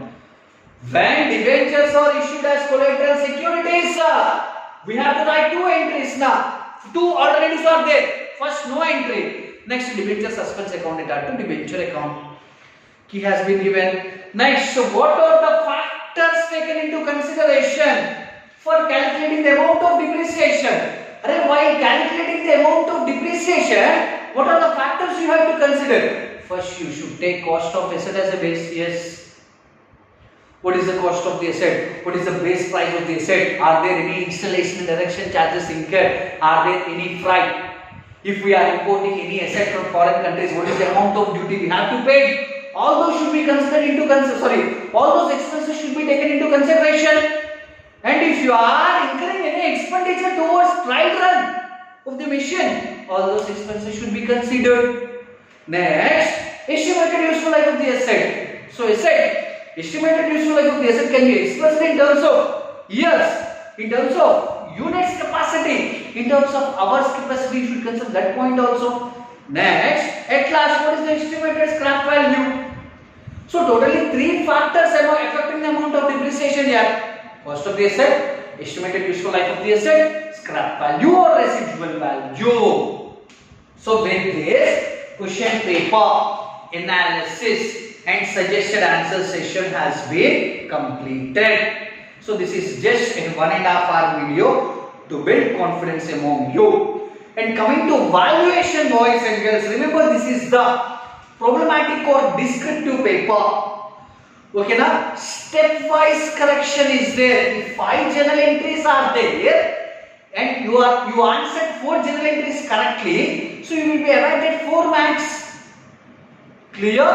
When debentures are issued as collateral securities, we have to write 2 entries now. 2 alternatives are there. First, no entry. Next, debenture suspense account data to debenture account. Key has been given. Next, so what are the factors taken into consideration for calculating the amount of depreciation? While calculating the amount of depreciation, what are the factors you have to consider? First, you should take cost of asset as a base. Yes. What is the cost of the asset? What is the base price of the asset? Are there any installation and erection charges incurred? Are there any freight? If we are importing any asset from foreign countries, what is the amount of duty we have to pay? All those should be considered into all those expenses should be taken into consideration. And if you are incurring any expenditure towards trial run of the machine, all those expenses should be considered. Next, estimated useful life of the asset. So estimated useful life of the asset can be expressed in terms of years, in terms of units capacity, in terms of hours capacity. You should consider that point also. Next, at last, what is the estimated scrap value? So totally 3 factors are affecting the amount of depreciation here. Cost of the asset, estimated useful life of the asset, scrap value or residual value. So with this question paper analysis and suggested answer session has been completed. So this is just in 1.5 hour video to build confidence among you. And coming to valuation, boys and girls, remember this is the problematic or descriptive paper. Okay, now stepwise correction is there. If 5 journal entries are there and you answered 4 journal entries correctly, so you will be arrived at 4 marks. Clear?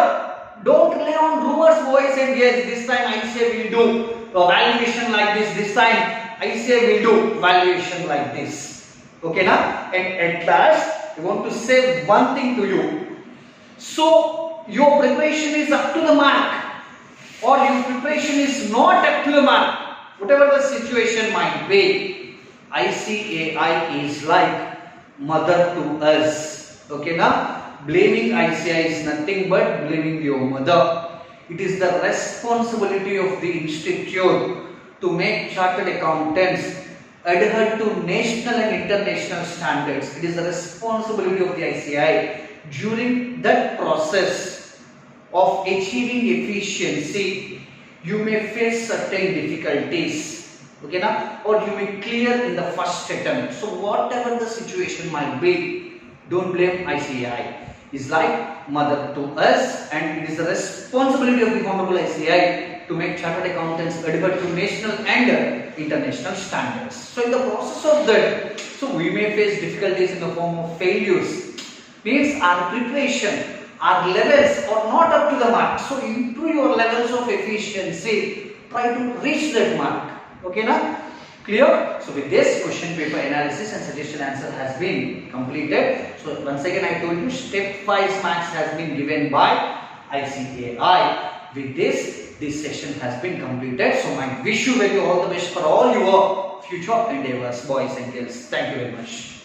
Don't rely on rumors, boys and girls. This time I say will do valuation like this. This time I say will do valuation like this. Okay, now? And at last, I want to say one thing to you. So your preparation is up to the mark, or your preparation is not up to the mark, whatever the situation might be, ICAI is like mother to us. Okay, now blaming ICAI is nothing but blaming your mother. It is the responsibility of the institute to make chartered accountants adhere to national and international standards. It is the responsibility of the ICAI. During that process of achieving efficiency, you may face certain difficulties, okay now, or you may clear in the first attempt. So whatever the situation might be, don't blame ICAI. It's like mother to us, and it is the responsibility of the Honorable ICAI to make chartered accountants adhere to national and international standards. So in the process of that, so we may face difficulties in the form of failures. Means our preparation, our levels are not up to the mark. So improve your levels of efficiency. Try to reach that mark. Okay, now? Clear? So with this, question paper analysis and suggestion answer has been completed. So once again I told you, step-wise marks has been given by ICAI. With this session has been completed. So I wish you all the best for all your future endeavors, boys and girls. Thank you very much.